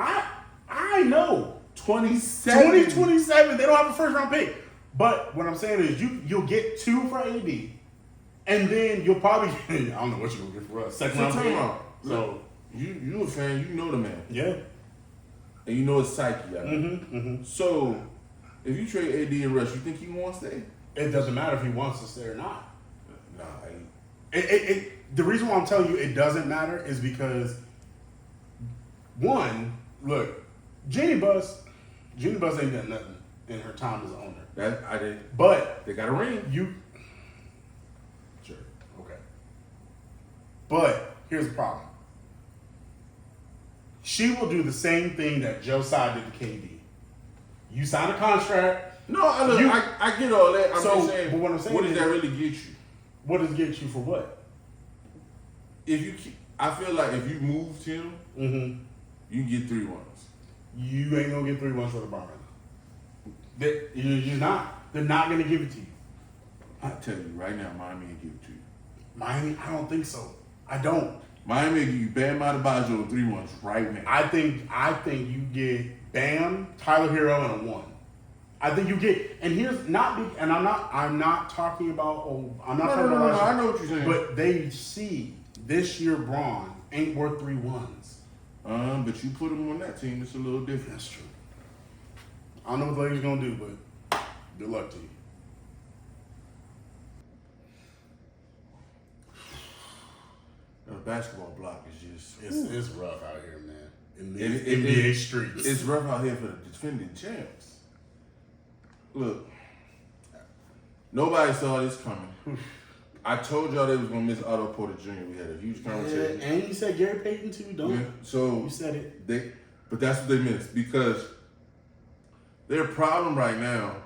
B: I know.
A: 27.
B: 2027. They don't have a first round pick. But what I'm saying is you'll get 2 for AD, and then you'll probably I don't know what you're gonna get for us. Second round pick. So
A: you a fan, you know the man.
B: Yeah.
A: And you know his psyche. So if you trade AD and Russ, you think he wants to stay?
B: It doesn't matter if he wants to stay or not.
A: Nah.
B: The reason why I'm telling you it doesn't matter is because one, look, Jeannie Buss ain't done nothing in her time as an owner.
A: That I didn't.
B: But
A: they got a ring.
B: Sure. Okay. But here's the problem. She will do the same thing that Joe Tsai did to KD. You sign a contract.
A: No, I get all that. I'm just saying.
B: But what I'm saying
A: what does that really get you?
B: What does it get you for what?
A: I feel like if you moved him, you get 3 ones.
B: You ain't gonna get 3 ones for the bar. You're not. They're not gonna give it to you.
A: I tell you right now, Miami ain't give it to you.
B: Miami, I don't think so. I don't.
A: Miami give you Bam Adebayo 3 ones right now.
B: I think you get Bam, Tyler Hero, and a 1. I think you get, and here's not, and I'm not talking about. I'm not talking about.
A: I know what you're saying.
B: But they see this year, Braun ain't worth 3 ones.
A: But you put him on that team, it's a little different.
B: That's true. I don't know what the Lakers gonna do, but good luck to you.
A: The basketball block is just
B: It's rough out here, man. In the
A: It-
B: NBA streets.
A: it's rough out here for the defending champs. Look, nobody saw this coming. I told y'all they was gonna miss Otto Porter Jr. We had a huge conversation.
B: And you said Gary Payton too. Don't
A: Yeah, so
B: you said it?
A: but that's what they missed because their problem right now.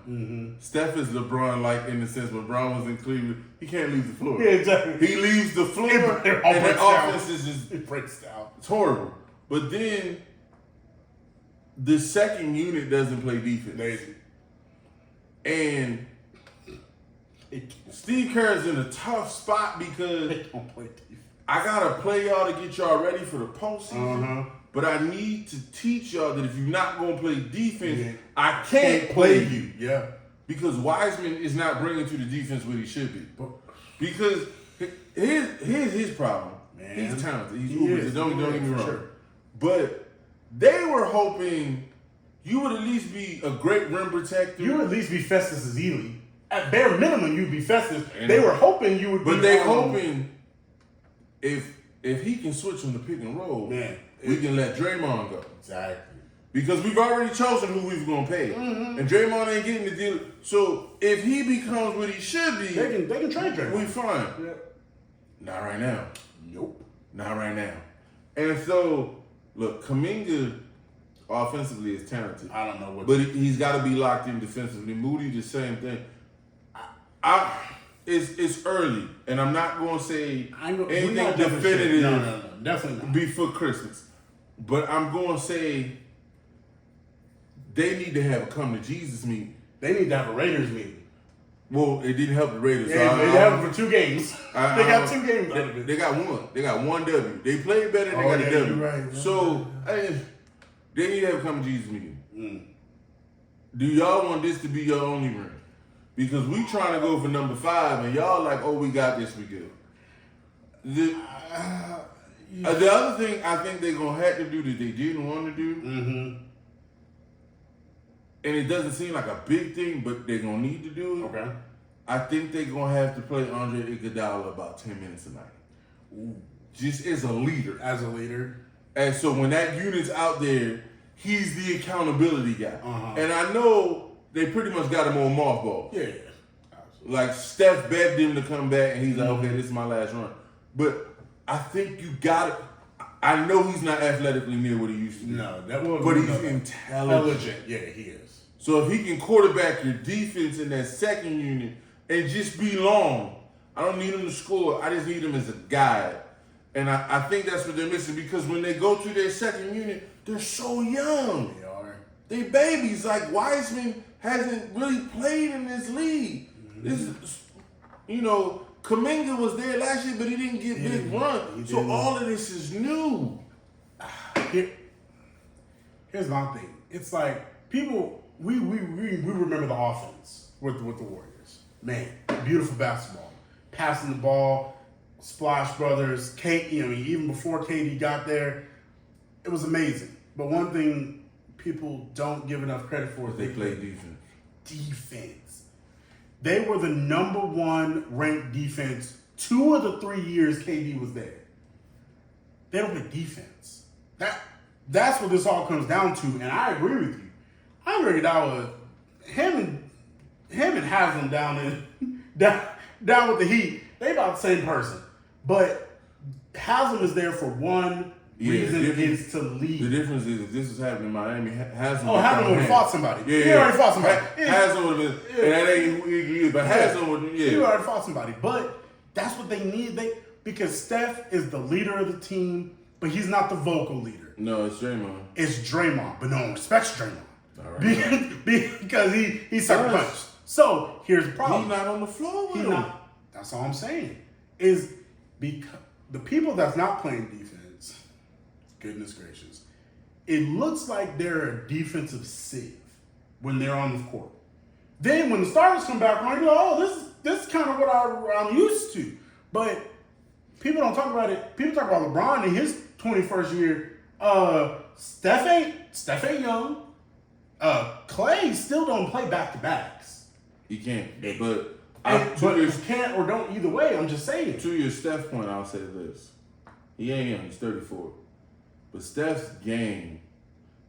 A: Steph is LeBron, like in the sense LeBron was in Cleveland, he can't leave the floor.
B: Yeah, exactly.
A: He leaves the floor,
B: It
A: and the
B: breaks down.
A: offense is just
B: It breaks down.
A: it's horrible. But then the second unit doesn't play defense,
B: Lazy.
A: and Steve Kerr's in a tough spot because
B: They don't play defense.
A: I gotta play y'all to get y'all ready for the postseason. But I need to teach y'all that if you're not gonna play defense,
B: Yeah.
A: I can't play you.
B: Yeah.
A: Because Wiseman is not bringing to the defense what he should be.
B: But
A: Because here's his problem.
B: Man.
A: He's talented. He's
B: He
A: uber.
B: is.
A: Don't get me
B: For
A: wrong.
B: sure.
A: But they were hoping you would at least be a great rim protector.
B: you would at least be Festus Ezeli. At bare minimum, you'd be Festus.
A: And-
B: They were hoping you would be.
A: But they hoping if he can switch from the pick and roll,
B: Man.
A: we can let Draymond go.
B: Exactly.
A: Because we've already chosen who we've gonna pay. And Draymond ain't getting the deal. So if he becomes what he should be,
B: They can trade Draymond.
A: we fine.
B: Yeah.
A: Not right now.
B: Nope.
A: Not right now. And so, look, Kuminga offensively is talented.
B: I don't know what.
A: But he's got to be locked in defensively. Moody, the same thing. It's early, and I'm not going to say
B: we're
A: anything
B: not jumping shit.
A: definitive
B: No, definitely not.
A: before Christmas. But I'm going to say they need to have a come to Jesus meeting.
B: They need to have a Raiders meeting.
A: Well, it didn't help the Raiders.
B: Yeah, they have it for 2 games. They got 2 games out of it.
A: They got one. They got one W. They played better. They
B: Oh,
A: got
B: yeah,
A: a W.
B: you're right.
A: So they need to have a come to Jesus meeting. Do y'all want this to be your only ring? Because we trying to go for number 5, and y'all like, oh, we got this, we good. The other thing I think they're gonna have to do that they didn't want to do, and it doesn't seem like a big thing, but they're gonna need to do it.
B: Okay.
A: I think they're gonna have to play Andre Iguodala about 10 minutes a night, just as a leader.
B: As a leader.
A: And so when that unit's out there, he's the accountability guy.
B: Uh-huh.
A: And I know they pretty much got him on mothballs.
B: Yeah. Absolutely.
A: Like Steph begged him to come back, and he's like, okay, this is my last run. But I think you got it. I know he's not athletically near what he used to be.
B: No, that was.
A: But he's intelligent.
B: Yeah, he is.
A: So if he can quarterback your defense in that second unit and just be long, I don't need him to score. I just need him as a guide. And I think that's what they're missing because when they go through their second unit, they're so young.
B: They are.
A: They babies. Like Wiseman hasn't really played in this league. This is, Kuminga was there last year, but he didn't get big run. So all of this is new.
B: Here's my thing. It's like people we remember the offense with the Warriors. Man, beautiful basketball, passing the ball, Splash Brothers. Even before KD got there, it was amazing. But one thing people don't give enough credit for is
A: They play defense.
B: Defense. They were the number 1 ranked defense 2 of the 3 years KD was there. They don't play defense. That's what this all comes down to, and I agree with you. Andre Iguodala, him and Haslam down with the Heat, they about the same person. But Haslam is there for one reason, is to lead.
A: The difference is if this was happening in Miami, Haslam
B: Haslam would have fought somebody.
A: Yeah,
B: he already fought somebody.
A: Haslam would have been, and that ain't who he is, but Haslam would,
B: He already fought somebody. But that's what they need. Because Steph is the leader of the team, but he's not the vocal leader.
A: No, it's Draymond.
B: It's Draymond, but no one respects Draymond.
A: All right.
B: Because he sucker punched. So here's the problem.
A: He's not on the floor with him.
B: That's all I'm saying. Is because the people that's not playing defense, goodness gracious, it looks like they're a defensive sieve when they're on the court. Then when the starters come back on, you go, oh, this is kind of what I'm used to. But people don't talk about it. People talk about LeBron in his 21st year Steph ain't young. Clay still don't play back to backs.
A: He can't. But
B: But you can't or don't either way. I'm just saying.
A: to your Steph point, I'll say this: he ain't young. He's 34, but Steph's game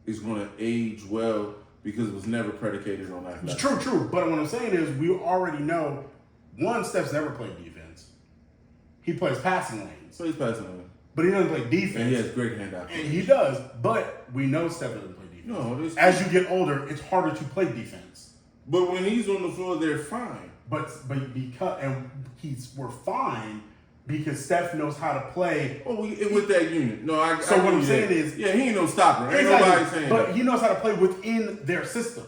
A: is going to age well because it was never predicated on that.
B: It's true. But what I'm saying is, we already know one, Steph's never played defense. He plays passing lanes,
A: So he's passing on,
B: but he doesn't play defense.
A: and he has great handout.
B: And he does, but we know Steph doesn't play defense.
A: No,
B: As you get older, it's harder to play defense.
A: but when he's on the floor, they're fine.
B: But we're fine because Steph knows how to play.
A: Oh, with that unit. No,
B: So what I'm saying is,
A: yeah, he ain't no stopper. Ain't
B: Exactly.
A: nobody saying
B: But
A: that.
B: he knows how to play within their system.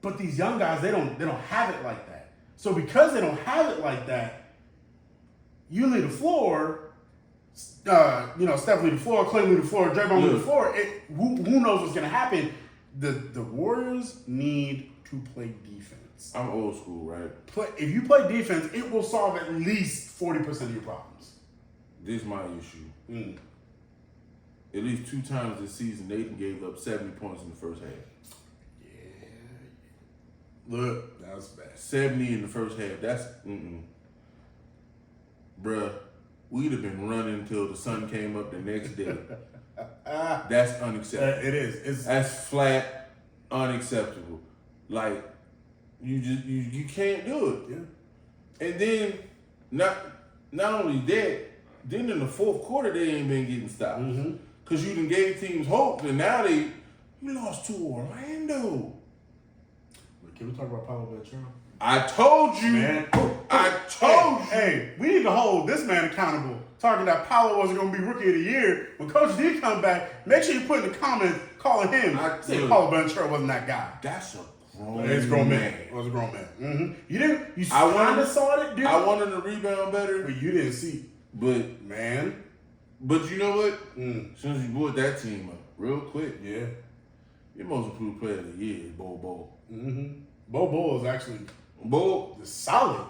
B: But these young guys, they don't have it like that. So because they don't have it like that, you lead the floor. Steph lead the floor, Clay lead the floor, Draymond lead the floor. Who knows what's gonna happen? The Warriors need to play defense.
A: I'm old school, right?
B: If you play defense, it will solve at least 40% of your problems.
A: This is my issue. At least 2 times this season, Nathan gave up 70 points in the first half.
B: Look, that was bad.
A: 70 in the first half. That's bruh. We'd have been running until the sun came up the next day. That's unacceptable.
B: It is.
A: That's flat unacceptable. Like you can't do it.
B: Yeah.
A: And then not only that, then in the fourth quarter they ain't been getting stops because you done gave teams hope, and now you lost to Orlando.
B: Can we talk about Paolo Banchero?
A: I told you.
B: Man.
A: I told you.
B: Hey, we need to hold this man accountable. Talking that Paolo wasn't going to be Rookie of the Year. When Coach D come back, make sure you put in the comments calling him. Say Paolo Banchero wasn't that guy.
A: That's a
B: grown man. It was a grown man. You kind of saw it, dude.
A: I wanted to rebound better,
B: but you didn't see.
A: But
B: man,
A: but you know what? Since you brought that team up real quick,
B: yeah,
A: your most improved player of the year is Bo.
B: Bo is actually solid.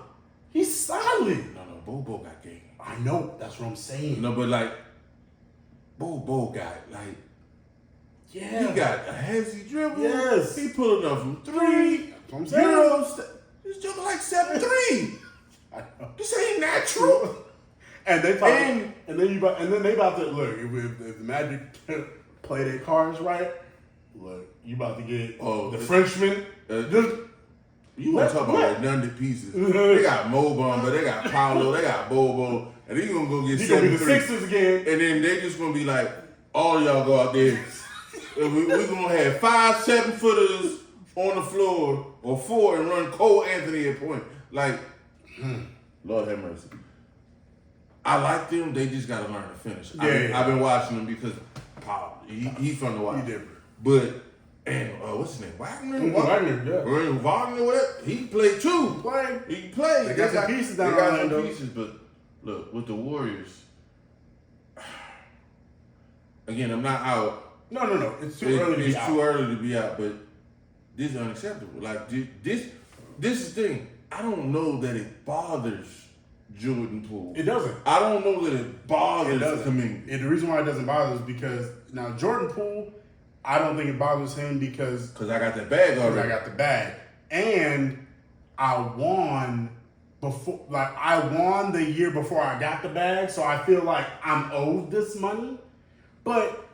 B: He's solid.
A: No, Bo got game.
B: I know. That's what I'm saying.
A: No, but like Bo got like.
B: Yeah.
A: He got a hezzy dribble.
B: Yes.
A: He pulling up from 3.
B: That's what I'm saying.
A: He's jumping like 7-3.
B: I know.
A: This ain't natural.
B: And then they about to look. If the Magic play their cards right, look, you about to get the Frenchman.
A: You want to talk about redundant pieces? They got Mobon, but they got Paolo, they got Bobo, and he gonna go get 7-3.
B: Gonna be the Sixers again,
A: and then they just gonna be like, all of y'all go out there. We're gonna have 5 7-footers on the floor or 4 and run Cole Anthony at point. Like, Lord have mercy. I like them. They just gotta learn to finish. I've been watching them because he's fun to watch.
B: He different.
A: But what's his name? Wagner,
B: yeah.
A: Wagner, whatever. He played too. He played.
B: They got some pieces down
A: there. They got
B: Orlando.
A: some pieces, but look with the Warriors. Again, I'm not out.
B: No. It's too early to be out.
A: It's too early to be out, but this is unacceptable. Like this is the thing. I don't know that it bothers Jordan Poole.
B: It doesn't.
A: I don't know that it bothers the community.
B: And the reason why it doesn't bother is because now Jordan Poole, I don't think it bothers him because
A: I got that bag already.
B: I got the bag, and I won before. Like I won the year before I got the bag, so I feel like I'm owed this money. But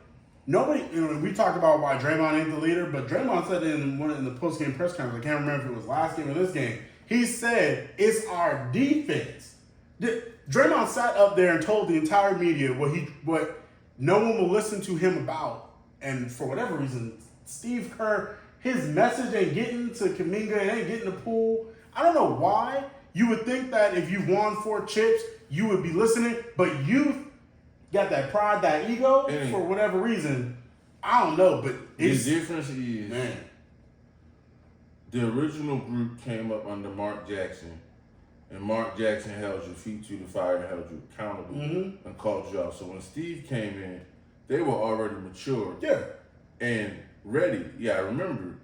B: nobody, we talked about why Draymond ain't the leader, but Draymond said in the post game press conference, I can't remember if it was last game or this game. He said it's our defense. Draymond sat up there and told the entire media what no one will listen to him about. And for whatever reason, Steve Kerr, his message ain't getting to Kuminga, it ain't getting to Poole. I don't know why. You would think that if you won 4 chips, you would be listening, but you got that pride, that ego, for whatever reason. I don't know, but
A: the difference is,
B: man,
A: the original group came up under Mark Jackson, and Mark Jackson held your feet to the fire and held you accountable and called you out. So when Steve came in, they were already mature and ready. Yeah, I remember.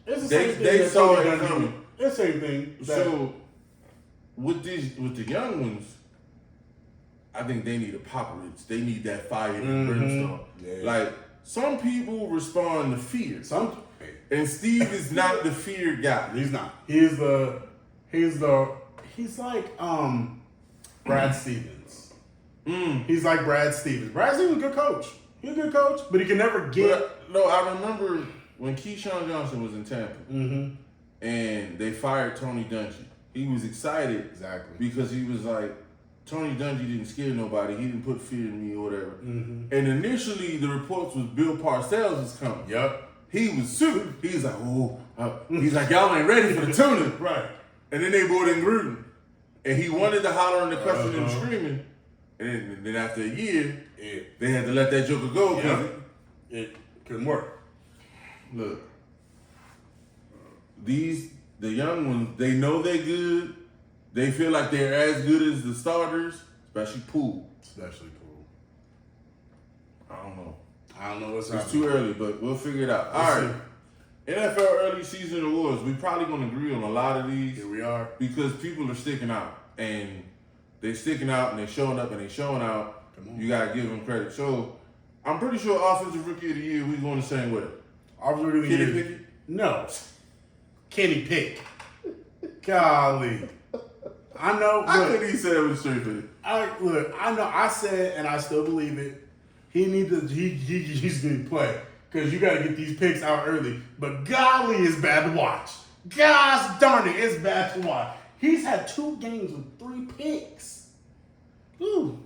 B: It's the
A: they
B: same thing
A: saw it coming.
B: It's the same thing.
A: So with the young ones, I think they need a Popovich. They need that fire and brimstone.
B: Yeah.
A: Like, some people respond to fear.
B: Hey,
A: And Steve is not the fear guy.
B: he's not. He's like Brad Stevens. He's like Brad Stevens. Brad Stevens is a good coach. He's a good coach, but he can never get.
A: No, I remember when Keyshawn Johnson was in Tampa and they fired Tony Dungy. He was excited because he was like, Tony Dungy didn't scare nobody. He didn't put fear in me or whatever. And initially, the reports was Bill Parcells was coming.
B: Yep.
A: He was super. He's like, he's like, y'all ain't ready for the tuna.
B: Right.
A: And then they brought in Gruden. And he wanted to holler and the question and screaming. And then after a year, they had to let that joker go.
B: It couldn't work.
A: Look, the young ones, they know they're good. They feel like they're as good as the starters, especially Poole. I don't know.
B: I don't know what's
A: It's
B: happening.
A: too early, but we'll figure it out. All right. NFL early season awards. We probably gonna agree on a lot of these.
B: Here we are.
A: Because people are sticking out. And they're sticking out and they're showing up and they're showing out. You gotta give them credit. So I'm pretty sure offensive rookie of the year, we're going the same way.
B: Offensive rookie of the
A: Kenny
B: year.
A: Pickett?
B: No. Kenny Pick. Golly. I know.
A: I
B: Look,
A: couldn't even say it was straight Pickett.
B: I know. I said, and I still believe it. He just need to play because you got to get these picks out early. But golly, it's bad to watch. Gosh darn it, it's bad to watch. He's had 2 games with 3 picks. Ooh.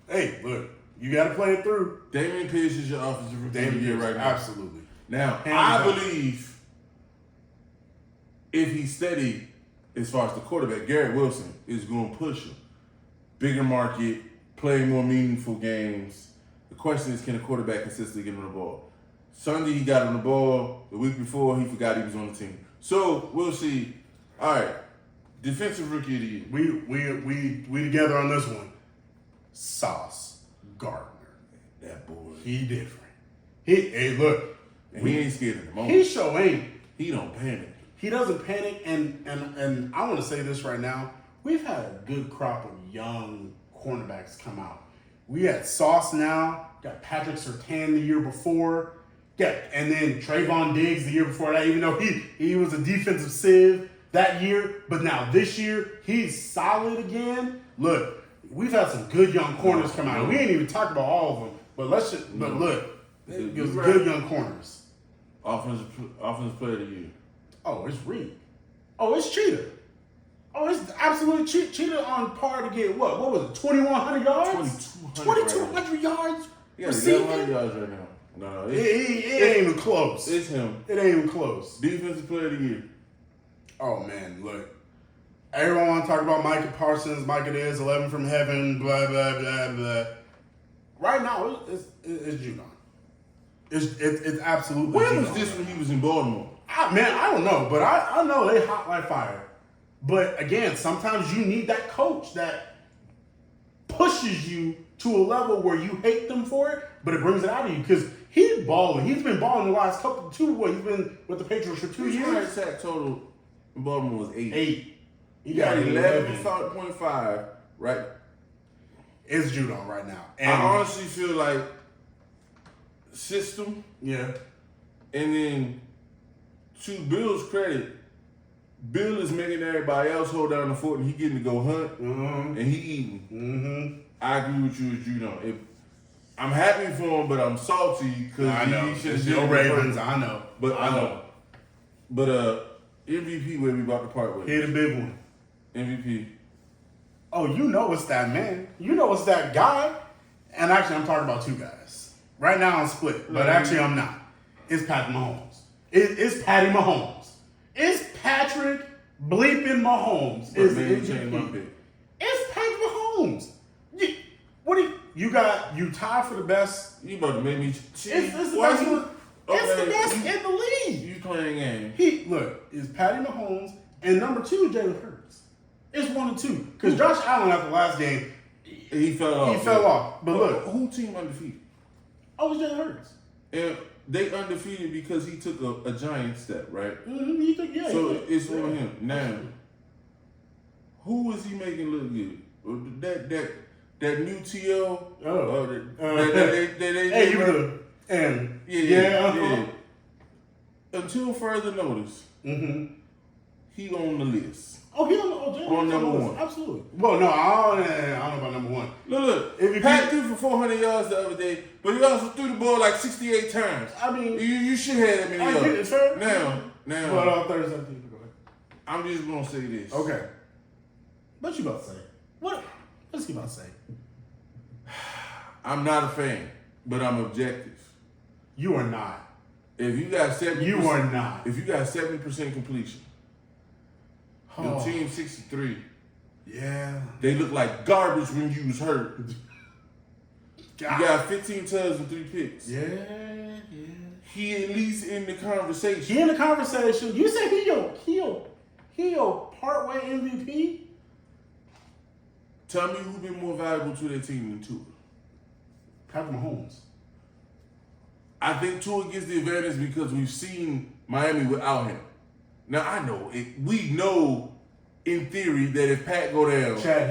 B: Hey, look, you got to play it through.
A: Damian Pierce is your offensive rookie of the year right now.
B: Absolutely.
A: Now,
B: Hands
A: I
B: down.
A: believe if he's steady as far as the quarterback, Garrett Wilson is going to push him. Bigger market, play more meaningful games. The question is, can a quarterback consistently get him the ball? Sunday, he got him the ball. The week before, he forgot he was on the team. So, we'll see. All right. Defensive rookie of the year.
B: We together on this one. Sauce Gardner.
A: That boy.
B: He different. Hey, look.
A: And he ain't scared in the moment.
B: He sure ain't.
A: He don't panic.
B: He doesn't panic, and I want to say this right now. We've had a good crop of young cornerbacks come out. We had Sauce now, got Patrick Surtain the year before, and then Trayvon Diggs the year before that, even though he was a defensive sieve that year. But now this year, he's solid again. Look, we've had some good young corners come out. We ain't even talked about all of them, but but look, it was good young corners.
A: Offensive player of the year.
B: Oh, it's Reed. Oh, it's Cheetah. Oh, it's absolutely Cheetah on par to get what? What was it? 2,100 yards? 2,200 yards?
A: Yeah,
B: receiving?
A: 1,100 yards right now. No,
B: It ain't even close.
A: It's him.
B: It ain't even close.
A: Defensive player of the year.
B: Oh, man, look. Everyone want to talk about Micah Parsons. Micah is 11 from heaven, blah, blah, blah, blah. Right now, it's Judon. It's absolutely
A: Where
B: Judon.
A: was this when he was in Baltimore?
B: I don't know, but I know they hot like fire. But again, sometimes you need that coach that pushes you to a level where you hate them for it, but it brings it out of you because he's balling. He's been balling the last he's been with the Patriots for 2
A: His
B: years.
A: sack total in Baltimore was 8.
B: 8.
A: He got 11.5, right?
B: It's Judon right now. And
A: I honestly feel like system,
B: yeah.
A: and then to Bill's credit, Bill is making everybody else hold down the fort, and he getting to go hunt, and he eating. I agree with you as Judon. I'm happy for him, but I'm salty because
B: I know.
A: he should
B: It's
A: have
B: your
A: done it
B: Ravens.
A: first.
B: I know.
A: But I know. But MVP where we about to part with.
B: Hit a big one.
A: MVP.
B: Oh, you know it's that man. You know it's that guy. And actually, I'm talking about 2 guys. Right now, I'm split. But actually, I'm not. It's Patrick Mahomes. It's Patty Mahomes. It's Patrick bleeping Mahomes.
A: But man, change my pick.
B: It's Patrick Mahomes. You tied for the best.
A: You about to make me
B: It's the best one. It's the best in the league.
A: You playing game.
B: It's Patty Mahomes, and number 2 is Jalen Hurts. It's 1 and 2. Because Josh Allen after the last game,
A: He fell off.
B: he fell off. But look,
A: who team undefeated?
B: oh, it's Jalen Hurts.
A: And they undefeated because he took a giant step, right?
B: Mm-hmm.
A: So it's on him. Now, who is he making look good? that new TL.
B: Hey, you good? And
A: yeah. Until further notice,
B: mm-hmm.
A: he on the list.
B: Oh, he on
A: number one.
B: Absolutely. Well, no, I don't know about number one.
A: Look. Pat threw for 400 yards the other day, but he also threw the ball like 68 times.
B: I mean,
A: you should have that many yards.
B: It's fair.
A: Now.
B: But on Thursday, go ahead.
A: I'm just gonna say this.
B: Okay. What you about to say? What's he about to say?
A: I'm not a fan, but I'm objective.
B: You are not.
A: If you got 70%,
B: you are not.
A: If you got 70% completion, your team 63.
B: Yeah.
A: They look like garbage when you was hurt.
B: God.
A: You got 15 touchdowns and 3 picks.
B: Yeah.
A: He at least in the conversation.
B: He in the conversation. You say he your partway MVP?
A: Tell me who been more valuable to their team than Tua.
B: Patrick Mahomes.
A: I think Tua gets the advantage because we've seen Miami without him. Now I know it. We know in theory that if Pat go down,
B: Chad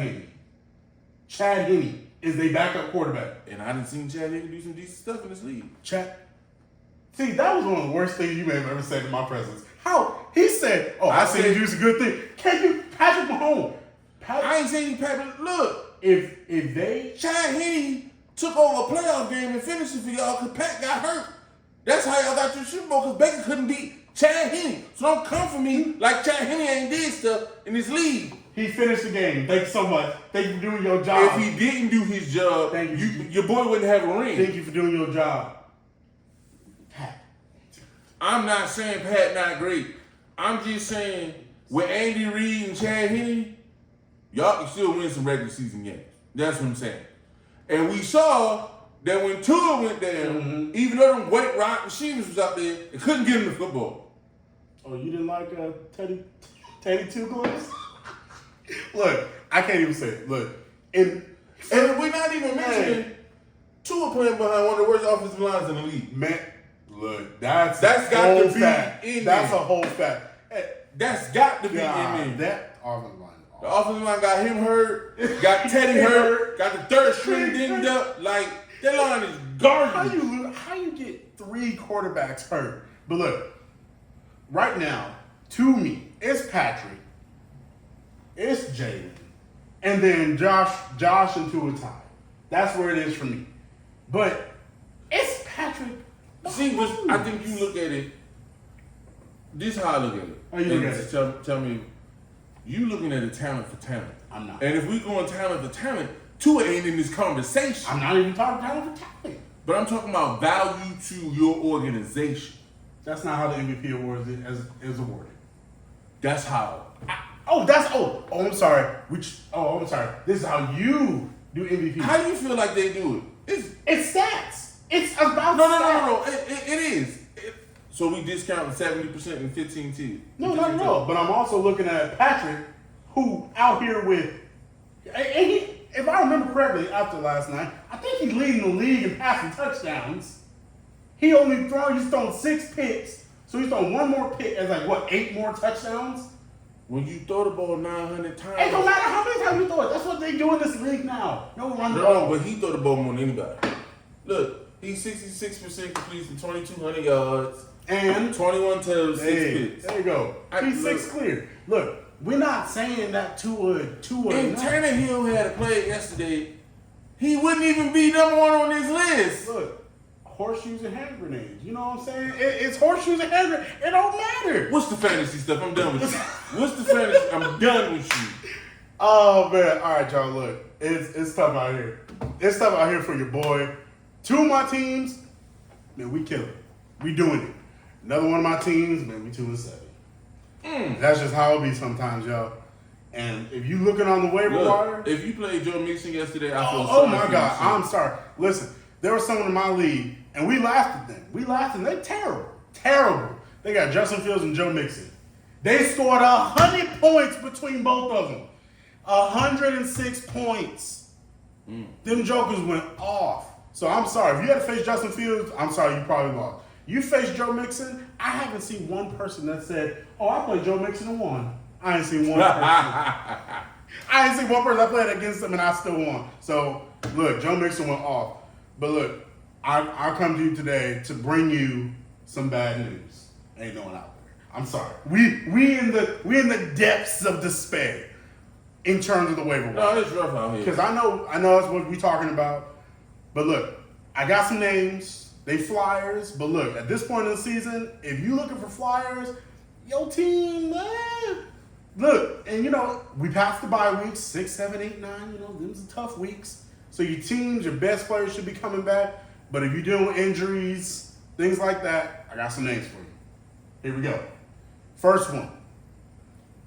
B: Henne is their backup quarterback.
A: And I done seen Chad Henne do some decent stuff in this league.
B: See, that was one of the worst things you may have ever said in my presence. How? He said, I seen you do some good thing. Can you, Patrick Mahomes?
A: I ain't saying Pat, but look.
B: If they...
A: Chad Henne took over a playoff game and finished it for y'all because Pat got hurt. That's how y'all got your Super Bowl because Baker couldn't beat Chad Henne. So don't come for me like Chad Henne ain't did stuff in this league.
B: He finished the game. Thank you so much. Thank you for doing your job.
A: If he didn't do his job, your boy wouldn't have a ring.
B: Thank you for doing your job. Pat.
A: I'm not saying Pat not great. I'm just saying with Andy Reid and Chad Henne, y'all can still win some regular season games. That's what I'm saying. And we saw that when Tua went down, even though them white rock receivers was out there, they couldn't get him the football.
B: Oh, you didn't like Teddy Two Gloves? Look, I can't even say it. Look, and
A: we're not even mentioning Tua playing behind one of the worst offensive lines in the league.
B: Man, look, that's
A: got to be
B: fact.
A: in
B: That's
A: there.
B: a whole fact.
A: That's got to be in there.
B: That offensive line.
A: The offensive line got him hurt, got Teddy hurt, got the third string dinged up. Like, that line is garbage.
B: How you get 3 quarterbacks hurt? But look, right now, to me, it's Patrick, it's Jalen, and then Josh and Tua tie. That's where it is for me. But it's Patrick.
A: See, I think you look at it. This is how I look at it.
B: How you look at it?
A: Tell me, you looking at it talent for talent.
B: I'm not.
A: And if we going talent for talent, Tua ain't in this conversation.
B: I'm not even talking talent for talent.
A: But I'm talking about value to your organization.
B: That's not how the MVP award is awarded.
A: That's how.
B: I'm sorry. I'm sorry. This is how you do MVP.
A: How do you feel like they do it?
B: It's stats. It's about
A: No. It is. So we discounting 70% and 15 teams.
B: No, not at all. But I'm also looking at Patrick, who out here with, and he, if I remember correctly, after last night, I think he's leading the league in passing touchdowns. He's thrown 6 picks, so he's thrown 1 more pick as 8 more touchdowns.
A: When you throw the ball 900 times,
B: it don't matter how many times you throw it. That's what they do in this league now. No run the ball.
A: But he throw the ball more than anybody. Look, he's 66% completion, 2,200 yards.
B: And
A: 21 touchdowns, 6 picks.
B: There you go. He's 6 clear. Look, we're not saying that Tua.
A: If Tannehill had a play yesterday, he wouldn't even be number 1 on this list.
B: Look, horseshoes and hand grenades. You know what I'm saying? It's horseshoes and hand grenades. It don't matter.
A: What's the fantasy stuff? I'm done with you. What's the fantasy? I'm done with you.
B: Oh man! All right, y'all. Look, it's tough out here. It's tough out here for your boy. 2 of my teams, man, we kill it. We doing it. Another one of my teams, man, we 2-7. That's just how it be sometimes, y'all. And if you looking on the waiver wire,
A: if you played Joe Mixon yesterday, I feel
B: oh my God, I'm sorry. Listen, there was someone in my league, and we laughed at them. They're terrible. They got Justin Fields and Joe Mixon. They scored 100 points between both of them. 106 points. Them jokers went off. So I'm sorry. If you had to face Justin Fields, I'm sorry, you probably lost. You faced Joe Mixon, I haven't seen one person that said, I played Joe Mixon and won. I ain't seen one person. I ain't seen one person I played against him and I still won. So look, Joe Mixon went off. But look, I come to you today to bring you some bad news. Ain't no one out there. I'm sorry. We in the depths of despair in terms of the waiver wire.
A: No, it's rough out here.
B: Because I know that's what we're talking about. But look, I got some names. They flyers. But look, at this point in the season, if you looking for flyers, your team, look, and we passed the bye weeks, 6, 7, 8, 9. Them's the tough weeks. So your teams, your best players should be coming back. But if you're dealing with injuries, things like that, I got some names for you. Here we go. First one,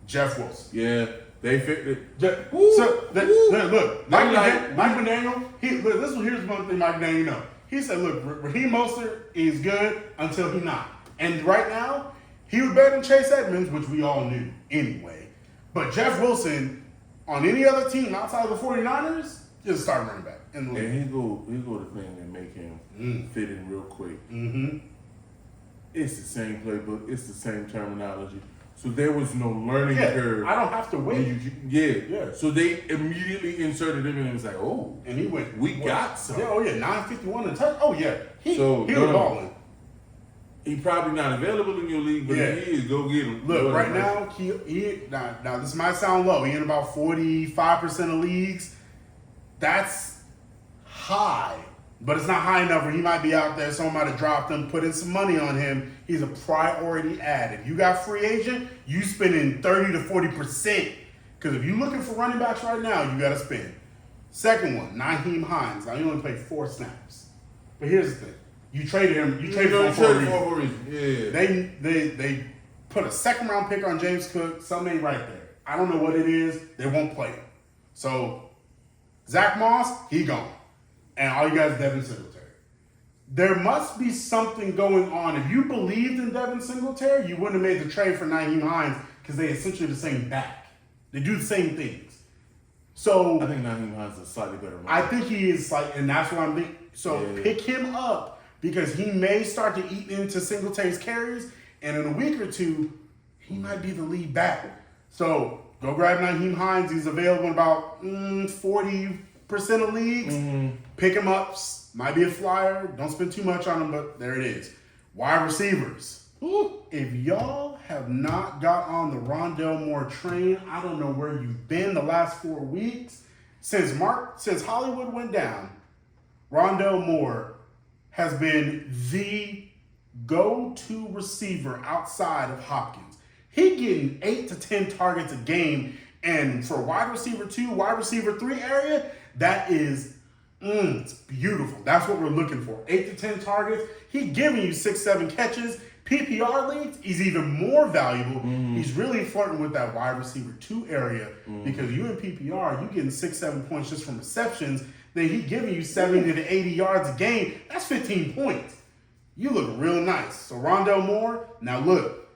B: Jeff Wilson.
A: Yeah, they fixed it.
B: Look, Mike McDaniel, here's one thing Mike McDaniel know. He said, look, Raheem Mostert is good until he's not. And right now, he was better than Chase Edmonds, which we all knew anyway. But Jeff Wilson, on any other team outside of the 49ers, is a starting running back.
A: And he go the thing and make him fit in real quick.
B: Mm-hmm.
A: It's the same playbook. It's the same terminology. So there was no learning curve.
B: I don't have to wait.
A: Yeah. So they immediately inserted him and it was like, oh.
B: And he went.
A: We got some.
B: Yeah, 951 and touch. Oh, yeah. He was balling.
A: He probably not available in your league, but if he is, go get him.
B: Look, right now, now this might sound low. He in about 45% of leagues. That's high, but it's not high enough where he might be out there. Someone might have dropped him, put in some money on him. He's a priority ad. If you got free agent, you spending 30 to 40%. Because if you're looking for running backs right now, you got to spend. Second one, Nyheim Hines. Now, he only played 4 snaps. But here's the thing. You traded him. You traded him for a reason.
A: Yeah.
B: They put a second round pick on James Cook. Something ain't right there. I don't know what it is. They won't play him. So Zach Moss, he gone. And all you guys is Devin Singletary. There must be something going on. If you believed in Devin Singletary, you wouldn't have made the trade for Nyheim Hines because they essentially the same back. They do the same things. So
A: I think Nyheim Hines is slightly better.
B: I think he is and that's what I'm thinking. So pick him up because he may start to eat into Singletary's carries, and in a week or two, he might be the lead back. So go grab Nyheim Hines. He's available in about 40% of leagues.
A: Mm-hmm.
B: Pick him up. Might be a flyer. Don't spend too much on him, but there it is. Wide receivers. If y'all have not got on the Rondale Moore train, I don't know where you've been the last 4 weeks. Since Hollywood went down, Rondale Moore has been the go-to receiver outside of Hopkins. He getting 8 to 10 targets a game, and for wide receiver 2, wide receiver 3 area, that is, it's beautiful. That's what we're looking for. 8 to 10 targets. He giving you 6, 7 catches. PPR leagues, he's even more valuable.
A: Mm-hmm.
B: He's really flirting with that wide receiver 2 area because you in PPR, you getting 6, 7 points just from receptions. Then he giving you 70 to 80 yards a game. That's 15 points. You look real nice. So Rondale Moore, now look,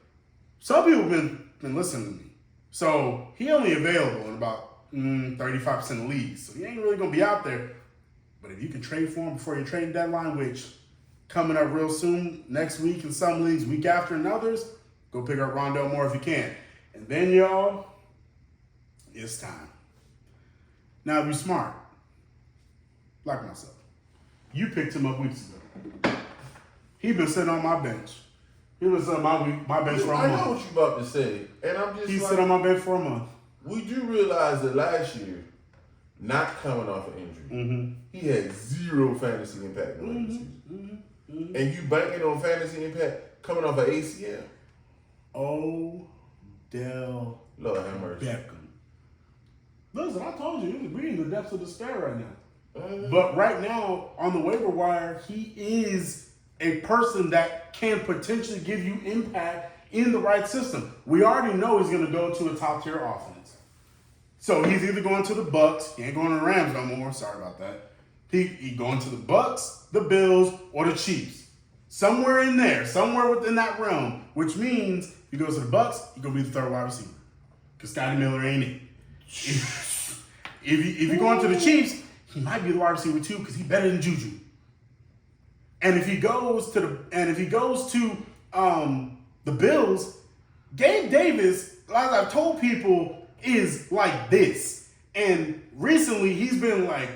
B: some people have been listening to me. So he only available in about 35% of leagues. So he ain't really going to be out there. But if you can trade for him before your trading deadline, which coming up real soon, next week in some leagues, week after in others, go pick up Rondale Moore if you can. And then, y'all, it's time. Now, if you're smart, like myself, you picked him up weeks ago. He been sitting on my bench. He been sitting on my bench for a month.
A: I know what you about to say, and I'm just
B: He's sitting on my bench for a month.
A: We do realize that last year, not coming off an injury, he had 0 fantasy impact in the season. And you banking on fantasy impact coming off an ACL.
B: Odell
A: Lord have mercy.
B: Beckham. Listen, I told you, we're in the depths of despair right now. But right now, on the waiver wire, he is a person that can potentially give you impact in the right system. We already know he's going to go to a top-tier offense. So he's either going to the Bucks, he ain't going to the Rams no more, sorry about that. He going to the Bucks, the Bills, or the Chiefs. Somewhere in there, somewhere within that realm, which means if he goes to the Bucks, he's going to be the 3rd wide receiver. Because Scotty Miller ain't it. If you're going to the Chiefs, he might be the wide receiver too because he's better than Juju. And if he goes to the Bills, Gabe Davis, as I've told people, is like this. And recently, he's been like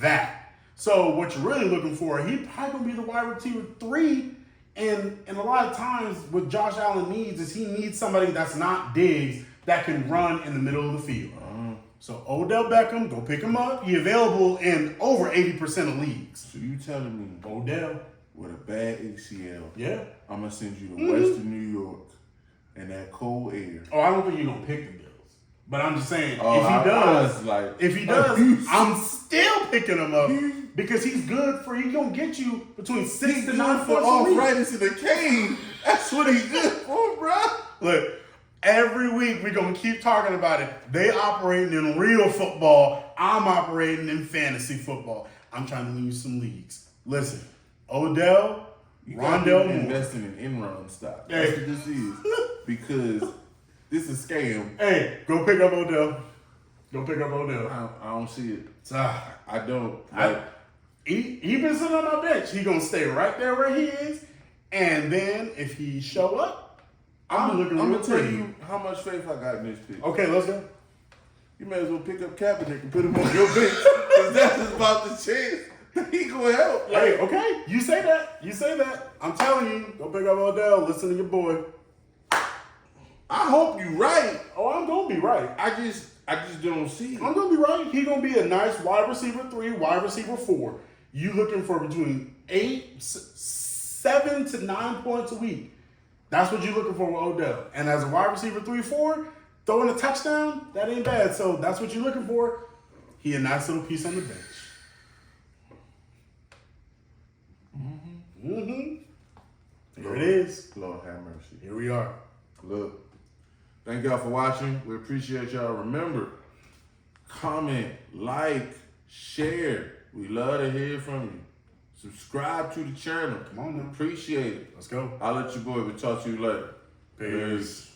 B: that. So what you're really looking for, he probably gonna be the wide receiver 3. And a lot of times, what Josh Allen needs is he needs somebody that's not Diggs that can run in the middle of the field. So Odell Beckham, go pick him up. He available in over 80% of leagues.
A: So you telling me
B: Odell.
A: with a bad ACL,
B: Yeah.
A: I'm gonna send you to Western New York in that cold air.
B: Oh, I don't think you're gonna pick the Bills. But I'm just saying,
A: Oh,
B: if he does, I'm still picking him up because he's good for. He's gonna get you between 6 to 9
A: for
B: points a week.
A: arthritis in the cane. That's what he's good for, bro.
B: Look, every week we're gonna keep talking about it. They operating in real football. I'm operating in fantasy football. I'm trying to win you some leagues. Listen, Odell,
A: You
B: Rondell Moore.
A: investing in Enron stock.
B: Hey.
A: That's what this is. Because this is a scam.
B: Hey, go pick up Odell. Go pick up Odell.
A: I don't see it.
B: Ah,
A: I don't.
B: he been sitting on my bench. He gonna stay right there where he is. And then if he show up, I'm looking
A: I'm
B: real
A: gonna tell
B: pretty.
A: you how much faith I got in this pick.
B: Okay, let's go.
A: You may as well pick up Kaepernick and put him on your bench. Because that's just about the chance that he gonna help.
B: Hey, okay, you say that. You say that. I'm telling you, go pick up Odell. Listen to your boy.
A: I hope you right.
B: Oh, I'm gonna be right.
A: I just don't see it.
B: I'm gonna be right. He gonna be a nice wide receiver 3, wide receiver 4. You looking for between 7 to 9 points a week. That's what you're looking for with Odell. And as a wide receiver 3, 4, throwing a touchdown, that ain't bad. So that's what you're looking for. He a nice little piece on the bench. There it is.
A: Lord have mercy.
B: Here we are.
A: Look, thank y'all for watching. We appreciate y'all. Remember, comment, like, share. We love to hear from you. Subscribe to the channel.
B: Come on now.
A: Appreciate it.
B: Let's go.
A: I'll let you boy. We'll talk to you later.
B: Peace.